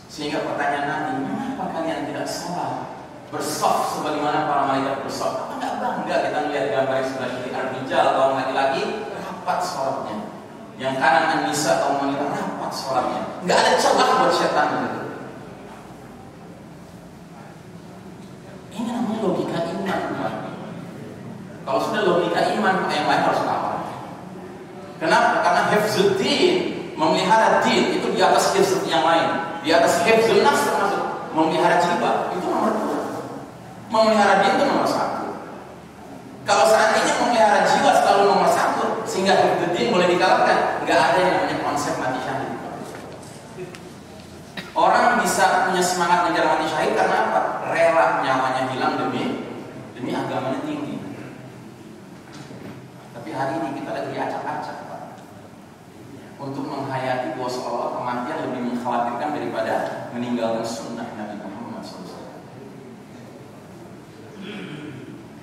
Sehingga pertanyaan Nabi, mengapa kalian tidak sholat bersaf sebagaimana para malaikat bersaf? Apa nggak bangga kita melihat gambar yang sebelah kiri ar-rijal kaum laki-laki rapat sholatnya, yang kanan an-nisa kaum wanita rapat sholatnya, nggak ada celah buat setan gitu. Ini namanya logika iman, Pak. Kalau sudah logika iman, yang lain harus kalah. Kenapa? Karena hifzuddin, memelihara din itu di atas hifzud yang lain, di atas hifzul nafs termasuk memelihara jiwa itu nomor 2. Memelihara din itu nomor 1. Kalau seandainya memelihara jiwa selalu nomor 1, sehingga hifzuddin boleh dikalahkan, nggak ada yang namanya konsep mati syahid. Orang bisa punya semangat mengejar mati syahid karena apa? Rela nyawanya hilang demi agamanya tinggi. Tapi hari ini kita lagi acak-acak, Pak, untuk menghayati bahwa seolah kematian lebih mengkhawatirkan daripada meninggalkan sunnah Nabi Muhammad SAW.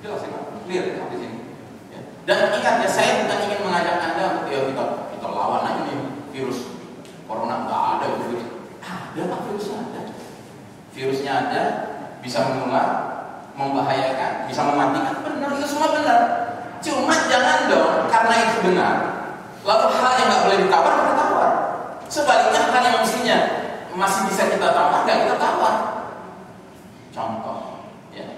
Jelas ya, Pak? Clear ya di sini. Ya. Dan ingat ya, saya bukan ingin mengajak Anda untuk ya kita lawan aja nih virus corona. Nggak ada virus. Ada Pak, virusnya ada. Virusnya ada, bisa menular, membahayakan, bisa mematikan. Benar, itu semua benar. Cuma jangan dong karena itu benar lalu hal yang nggak boleh ditawar kita tawar. Sebaliknya hal yang mestinya masih bisa kita tawar nggak kita tawar. Contoh, ya,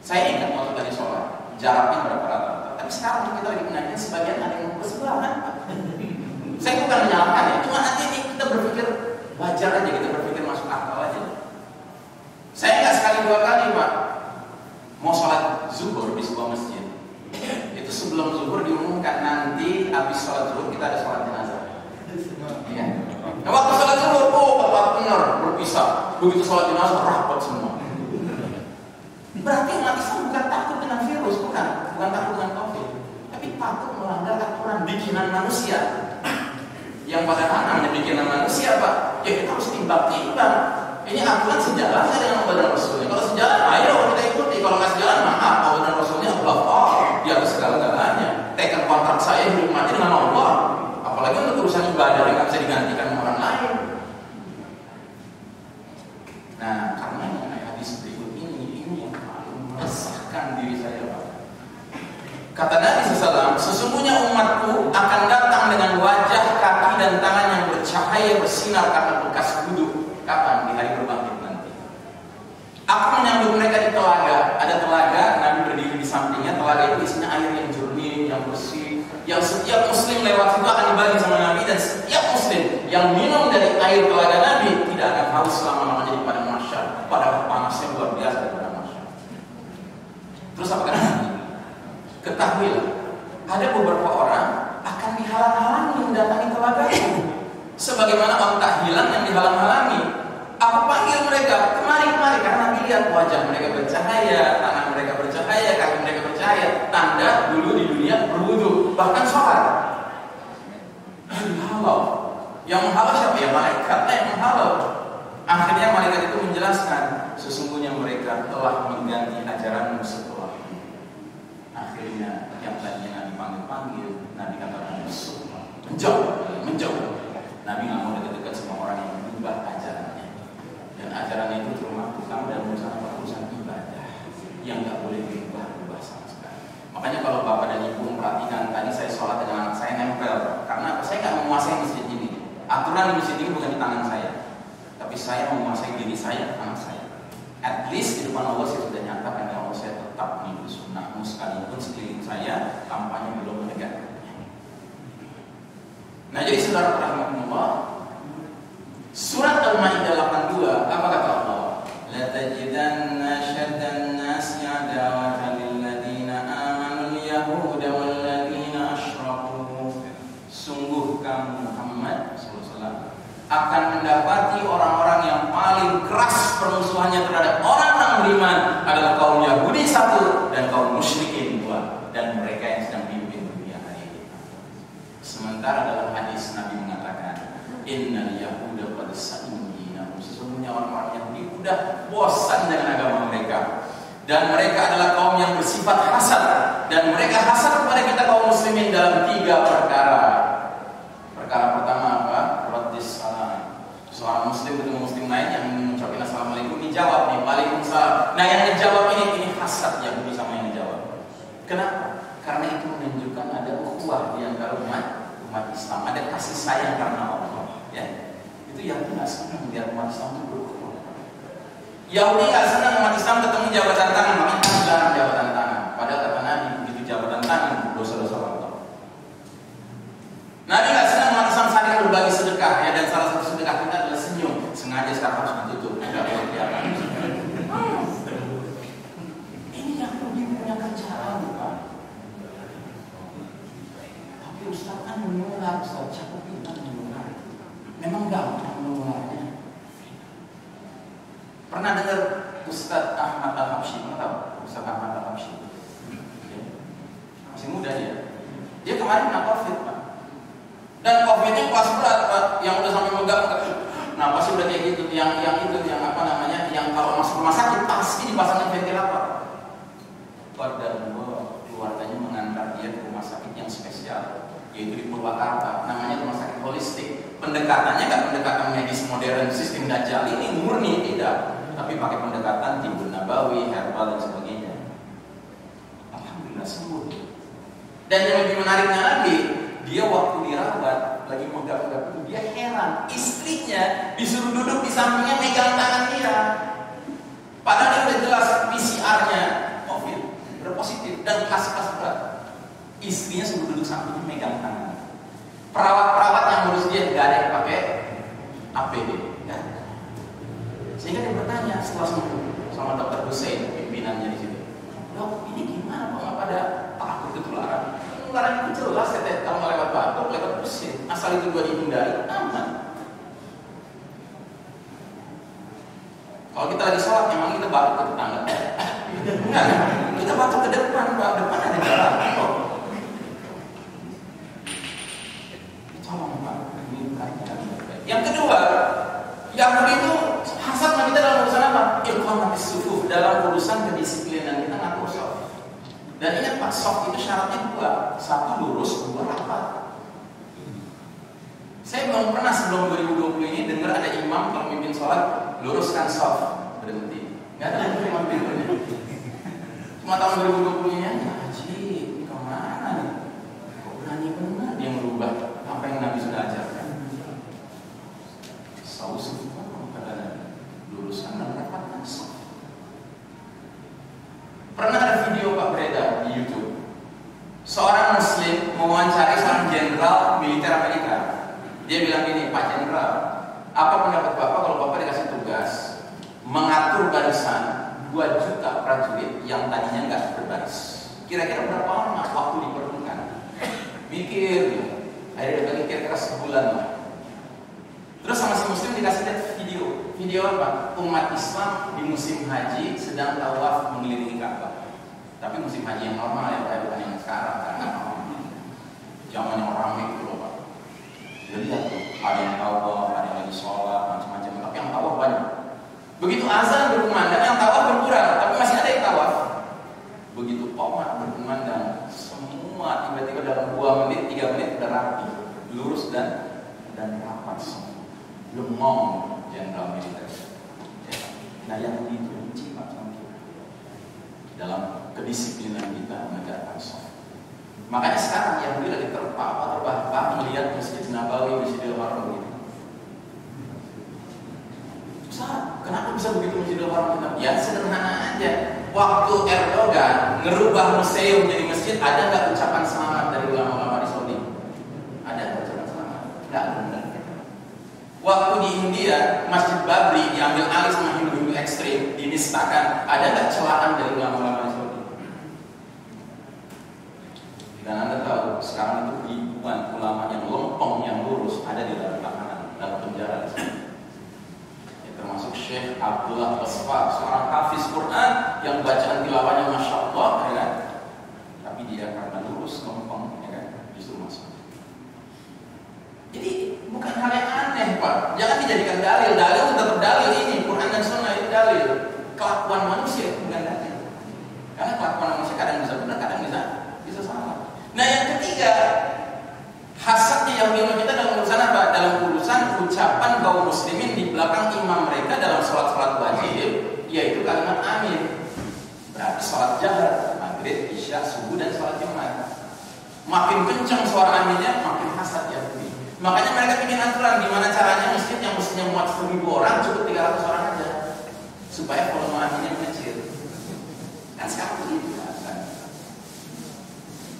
saya ingat waktu tadi sholat jaraknya berapa rata-rata. Tapi sekarang kita lagi menanyakan sebagian ada yang bersebelahan. Saya bukan menyalahkan ya, cuma nanti ini kita berpikir wajar aja, kita berpikir masuk akal aja. Saya nggak sekali 2 kali Pak mau sholat zuhur di sebuah masjid. Itu sebelum zuhur diumumkan nanti habis sholat zuhur kita ada sholat jenazah. Ya. Nah, waktu sholat zuhur, benar berpisah. Begitu sholat jenazah rapat semua. Berarti umat Islam bukan takut dengan virus, bukan takut dengan COVID, tapi takut melanggar aturan bikinan manusia. Yang padahal namanya bikinan manusia, Pak, ya kita harus timbang-timbang. Ini aturan sejalan dengan Allah dan Rasulnya. Kalau sejalan, ayo kita ikuti. Kalau nggak sejalan, maaf, Allah dan Rasulnya di atas segala-galanya. Tekan kontrak saya hidup mati dengan Allah. Apalagi untuk urusan ibadah yang nggak bisa digantikan orang lain. Nah, karena hadis berikut ini yang paling meresahkan diri saya, Pak. Kata Nabi SAW, sesungguhnya umatku akan datang dengan wajah, kaki, dan tangan yang bercahaya bersinar karena bekas wudhu. Kapan? Di hari berbangkit nanti. Aku menyambut mereka di telaga. Ada telaga, Nabi berdiri di sampingnya. Telaga itu isinya air yang jernih, yang bersih, yang setiap muslim lewat situ akan dibagi sama Nabi, dan setiap muslim yang minum dari air telaga Nabi tidak akan haus selama-lamanya di padang mahsyar, padahal panasnya luar biasa di padang mahsyar. Terus apa kata Nabi? Ketahuilah, ada beberapa orang akan dihalang-halangi mendatangi telaga itu, sebagaimana onta hilang yang dihalang-halangi. Aku panggil mereka, kemari, karena Nabi lihat wajah mereka bercahaya, tangan mereka bercahaya, kaki mereka bercahaya, tanda dulu di dunia berwudu, bahkan sholat. Dihalau. Yang menghalau siapa? Ya malaikatnya yang menghalau. Akhirnya malaikat itu menjelaskan, sesungguhnya mereka telah mengganti ajaranmu setelah ini. Akhirnya yang tadinya Nabi panggil, Nabi katakan menjauh. Nabi nggak mau dekat-dekat sama orang yang mengubah ajarannya. Dan ajarannya itu terutama dalam urusan ibadah yang nggak boleh diubah sama sekali. Makanya kalau bapak dan ibu memperhatikan, tadi saya sholat dengan anak saya nempel, karena saya nggak menguasai masjid ini. Aturan di masjid ini bukan di tangan saya, tapi saya menguasai diri saya, anak saya. At least di depan Allah saya sudah nyatakan ya Allah, saya tetap mengikuti sunnahmu sekalipun sekeliling saya kampanye belum menegakkannya. Nah, jadi saudara rahmatullah, surat Al-Maidah 82, apa kata Allah? La tajidanna syaddan nasi adawatan lil ladzina amanu al-yahuda wal ladzina asyraku. Sungguh kamu Muhammad sallallahu alaihi wasallam akan mendapati orang-orang yang paling keras permusuhannya terhadap orang-orang beriman adalah kaum Yahudi satu dan kaum musyrikin dua, dan mereka yang sedang pimpin dunia hari ini. Sementara dalam hadis Nabi mengatakan, innal yahuda qad sa'u dinahum, sesungguhnya orang-orang Yahudi sudah bosan dengan agama mereka, dan mereka adalah kaum yang bersifat hasad, dan mereka hasad kepada kita kaum muslimin dalam 3 perkara. Perkara pertama apa? Raddis salam. Seorang muslim ketemu muslim lain yang mengucapkan assalamualaikum, dijawab nih waalaikumsalam. Nah, yang dijawab ini hasad Yahudi sama yang dijawab. Kenapa? Karena itu menunjukkan ada ukhuwah di antara umat Islam, ada kasih sayang karena Allah, ya. Itu Yahudi nggak senang melihat umat Islam itu berukhuwah. Yahudi nggak senang umat Islam ketemu jabatan tangan, makanya dilarang jabatan tangan. Padahal kata Nabi, begitu jabatan tangan dosa-dosa Allah. Nabi nggak senang umat Islam saling berbagi sedekah, ya, dan salah satu sedekah kita adalah senyum. Sengaja sekarang harus ditutup, nggak boleh kelihatan. Ini Yahudi punya kerjaan, Pak. Ustaz kan menular, Ustaz cakap kita menular. Memang gampang menularnya. Pernah dengar Ustaz Ahmad Al-Habsyi? Pernah tahu Ustaz Ahmad Al-Habsyi? Masih muda dia. Dia kemarin kena COVID, Pak. Dan COVID-nya kelas berat, Pak. Yang udah sampai megang. Nah, pasti udah kayak gitu. Yang apa namanya? Yang kalau masuk rumah sakit pasti dipasangin ventilator. Pada keluarganya mengantar dia ke rumah sakit yang spesial, yaitu di Purwakarta, namanya rumah sakit holistik. Pendekatannya nggak pendekatan medis modern sistem Dajjal ini murni, tidak, tapi pakai pendekatan timbun nabawi, herbal dan sebagainya. Alhamdulillah sembuh. Dan yang lebih menariknya lagi, dia waktu dirawat lagi megang-megang, dia heran istrinya disuruh duduk di sampingnya megang tangan dia, padahal dia udah jelas PCR-nya COVID berpositif dan kasih berat. Istrinya suruh duduk sampingnya megang tangan. Perawat-perawat yang ngurus dia nggak ada yang pakai APD, kan? Sehingga dia bertanya setelah sembuh sama Dr. Hussein, pimpinannya di situ, dok, ini gimana Pak? Pada takut ketularan? Ketularan itu jelas, kalau lewat batuk, lewat bersin, asal itu gua dihindari, aman. Kalau kita lagi sholat, memang kita batuk ke tetangga. Enggak, kita batuk ke depan, Pak. Depan ada jalan. Yang kedua, Yahudi itu hasad sama kita dalam urusan apa? Iqamatis sufuf, dalam urusan kedisiplinan kita ngatur soft. Dan ingat Pak, soft itu syaratnya 2, 1 lurus, 2 rapat. Saya belum pernah sebelum 2020 ini dengar ada imam kalau mimpin sholat luruskan soft, berhenti. Nggak ada yang imam pimpinnya. Cuma tahun 2020 ini aja, haji, ini kemana nih? Kok berani benar dia merubah apa yang Nabi sudah ajarkan? Saus luruskan dan rapatkan soft. Pernah ada video Pak beredar di YouTube. Seorang Muslim mewawancari seorang jenderal militer Amerika. Dia bilang gini, Pak Jenderal, Apa pendapat Bapak kalau Bapak dikasih tugas mengatur barisan 2 juta prajurit yang tadinya nggak berbaris? Kira-kira berapa lama waktu diperlukan? Mikir, akhirnya dibagi kira-kira sebulan lah. Terus sama si muslim dikasih lihat video apa? Umat Islam di musim haji sedang tawaf mengelilingi Ka'bah. Tapi musim haji yang normal ya, bukan yang sekarang karena zaman yang ramai itu loh Pak. Jadi lihat tuh, ada yang tawaf, ada yang lagi sholat, macam-macam. Tapi yang tawaf banyak. Begitu azan berkumandang, yang tawaf berkurang, tapi masih ada yang tawaf. Begitu qomat berkumandang, semua tiba-tiba dalam 2 menit, 3 menit udah rapi, lurus dan rapat semua. Lemong jenderal militer. Nah yang dibenci Pak sama kita dalam kedisiplinan kita menegakkan sholat. Makanya sekarang yang lagi terbahak melihat Masjid Nabawi, Masjidil Haram ini. Ustaz, kenapa bisa begitu Masjidil Haram kita? Ya sederhana aja. Waktu Erdogan ngerubah museum jadi masjid, ada nggak ucapan selamat dari ulama-ulama di Saudi? Ada nggak ucapan selamat? Nggak benar. Waktu di India, Masjid Babri diambil alih sama Hindu-Hindu ekstrim, dinistakan, ada nggak celaan dari ulama-ulama di Saudi? Dan Anda tahu, sekarang itu ribuan ulama yang lempeng, yang lurus, ada di dalam tahanan, dalam penjara di sini. Ya, termasuk Syekh Abdullah Basfar, seorang hafiz Quran yang bacaan tilawahnya Masya Allah, ya kan? Tapi dia karena lurus, lempeng, ya kan? Justru masuk. Jadi bukan hal yang aneh Pak. Jangan dijadikan dalil. Dalil itu tetap dalil ini. Quran dan Sunnah itu dalil. Kelakuan manusia itu bukan dalil. Karena kelakuan manusia kadang bisa benar, kadang bisa salah. Nah yang ketiga, hasadnya yang bingung kita dalam urusan apa? Dalam urusan ucapan kaum muslimin di belakang imam mereka dalam sholat-sholat wajib, yaitu kalimat amin. Berarti sholat jahar, maghrib, isya, subuh dan sholat Jumat. Makin kencang suara aminnya, makin hasad ya. Makanya mereka bikin aturan gimana caranya masjid yang mestinya muat 1000 orang cukup 300 orang aja supaya volume aminnya kecil. Kan sekarang begitu kan?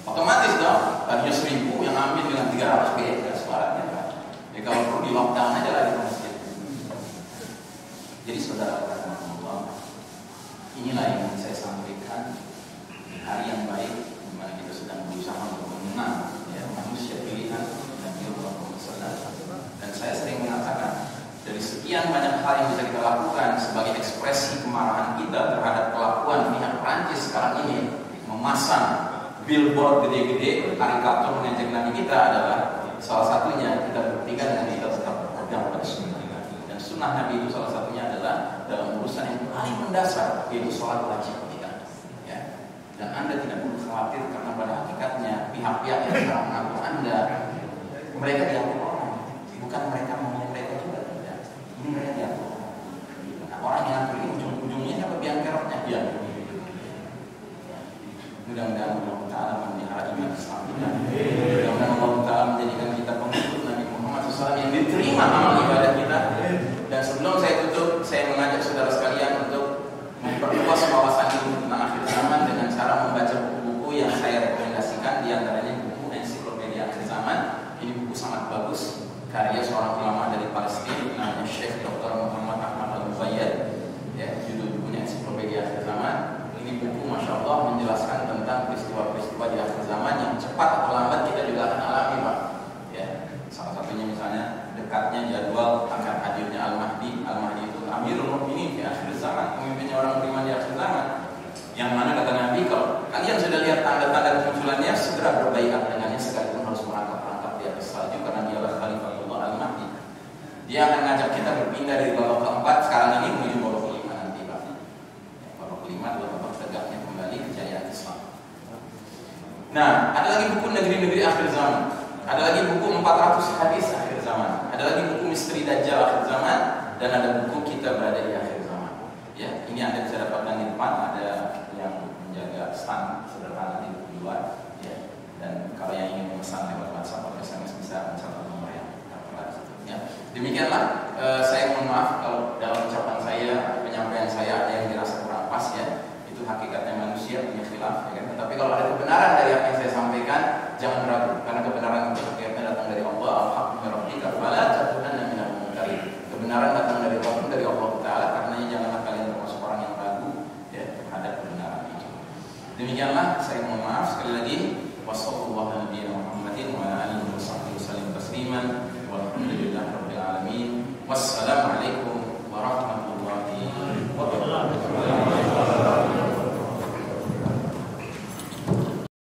Otomatis dong, tadinya 1000 yang amin dengan 300 beda suaranya kan. Ya kalau perlu di lockdown aja lah di masjid. Jadi saudara rahmatullah, inilah yang ingin saya sampaikan di hari yang baik di mana kita sedang berusaha untuk mengenal ya manusia pilihan. Dan saya sering mengatakan dari sekian banyak hal yang bisa kita lakukan sebagai ekspresi kemarahan kita terhadap kelakuan pihak Prancis sekarang ini memasang billboard gede-gede karikatur mengejek Nabi kita adalah salah satunya kita buktikan dengan kita tetap berpegang pada sunnah Nabi. Dan sunnah Nabi itu salah satunya adalah dalam urusan yang paling mendasar yaitu sholat wajib kita. Ya. Dan Anda tidak perlu khawatir karena pada hakikatnya pihak-pihak yang sedang mengatur Anda mereka diatur orang, bukan mereka maunya mereka juga tidak. Ini mereka diatur. Nah, orang yang atur ini ujung-ujungnya siapa biang keroknya dia. Mudah-mudahan Allah Taala memelihara iman Islam kita. Mudah-mudahan Allah Taala menjadikan kita pengikut Nabi Muhammad SAW yang diterima amal ibadah kita. Dan sebelum saya tutup, saya mengajak saudara sekalian untuk memperluas wawasan ilmu tentang akhir zaman dengan cara membaca buku-buku yang saya rekomendasikan, diantaranya buku ensiklopedia akhir zaman. Ini buku sangat bagus, karya seorang ulama dari Palestina namanya Syekh Dr. Muhammad Ahmad Al-Mubayyad. Ya, judul bukunya Ensiklopedia Akhir Zaman. Ini buku Masya Allah menjelaskan tentang peristiwa-peristiwa di akhir zaman yang cepat atau lambat kita juga akan alami Pak. Ya, salah satunya misalnya dekatnya jadwal akan hadirnya Al-Mahdi. Al-Mahdi itu Amirul Mukminin di akhir zaman, pemimpinnya orang beriman di akhir zaman. Yang mana kata Nabi, kalau kalian sudah lihat tanda-tanda kemunculannya, segera berbaikat dengannya sekalipun harus merangkap-rangkap di atas salju karena dialah Khalifatullah Al-Mahdi. Dia akan ngajak kita berpindah dari babak keempat sekarang ini menuju babak kelima nanti Pak. Ya, babak kelima adalah babak tegaknya kembali kejayaan Islam. Nah, ada lagi buku negeri-negeri akhir zaman. Ada lagi buku 400 hadis akhir zaman. Ada lagi buku misteri Dajjal akhir zaman. Dan ada buku kita berada di akhir zaman. Ya, ini Anda bisa dapatkan di depan. Ada yang menjaga stand sederhana di luar. Ya. Dan kalau yang ingin memesan lewat WhatsApp atau SMS bisa mencatat nomor yang tertera di situ. Ya. Demikianlah. Saya mohon maaf kalau dalam ucapan saya, penyampaian saya ada yang dirasa kurang pas ya. Itu hakikatnya manusia punya khilaf. Ya kan? Tetapi kalau ada kebenaran dari apa yang saya sampaikan, jangan ragu. Karena kebenaran itu hakikatnya datang dari Allah. Al-Haqqu min rabbika fala takunanna minal mumtarin. Wassalamu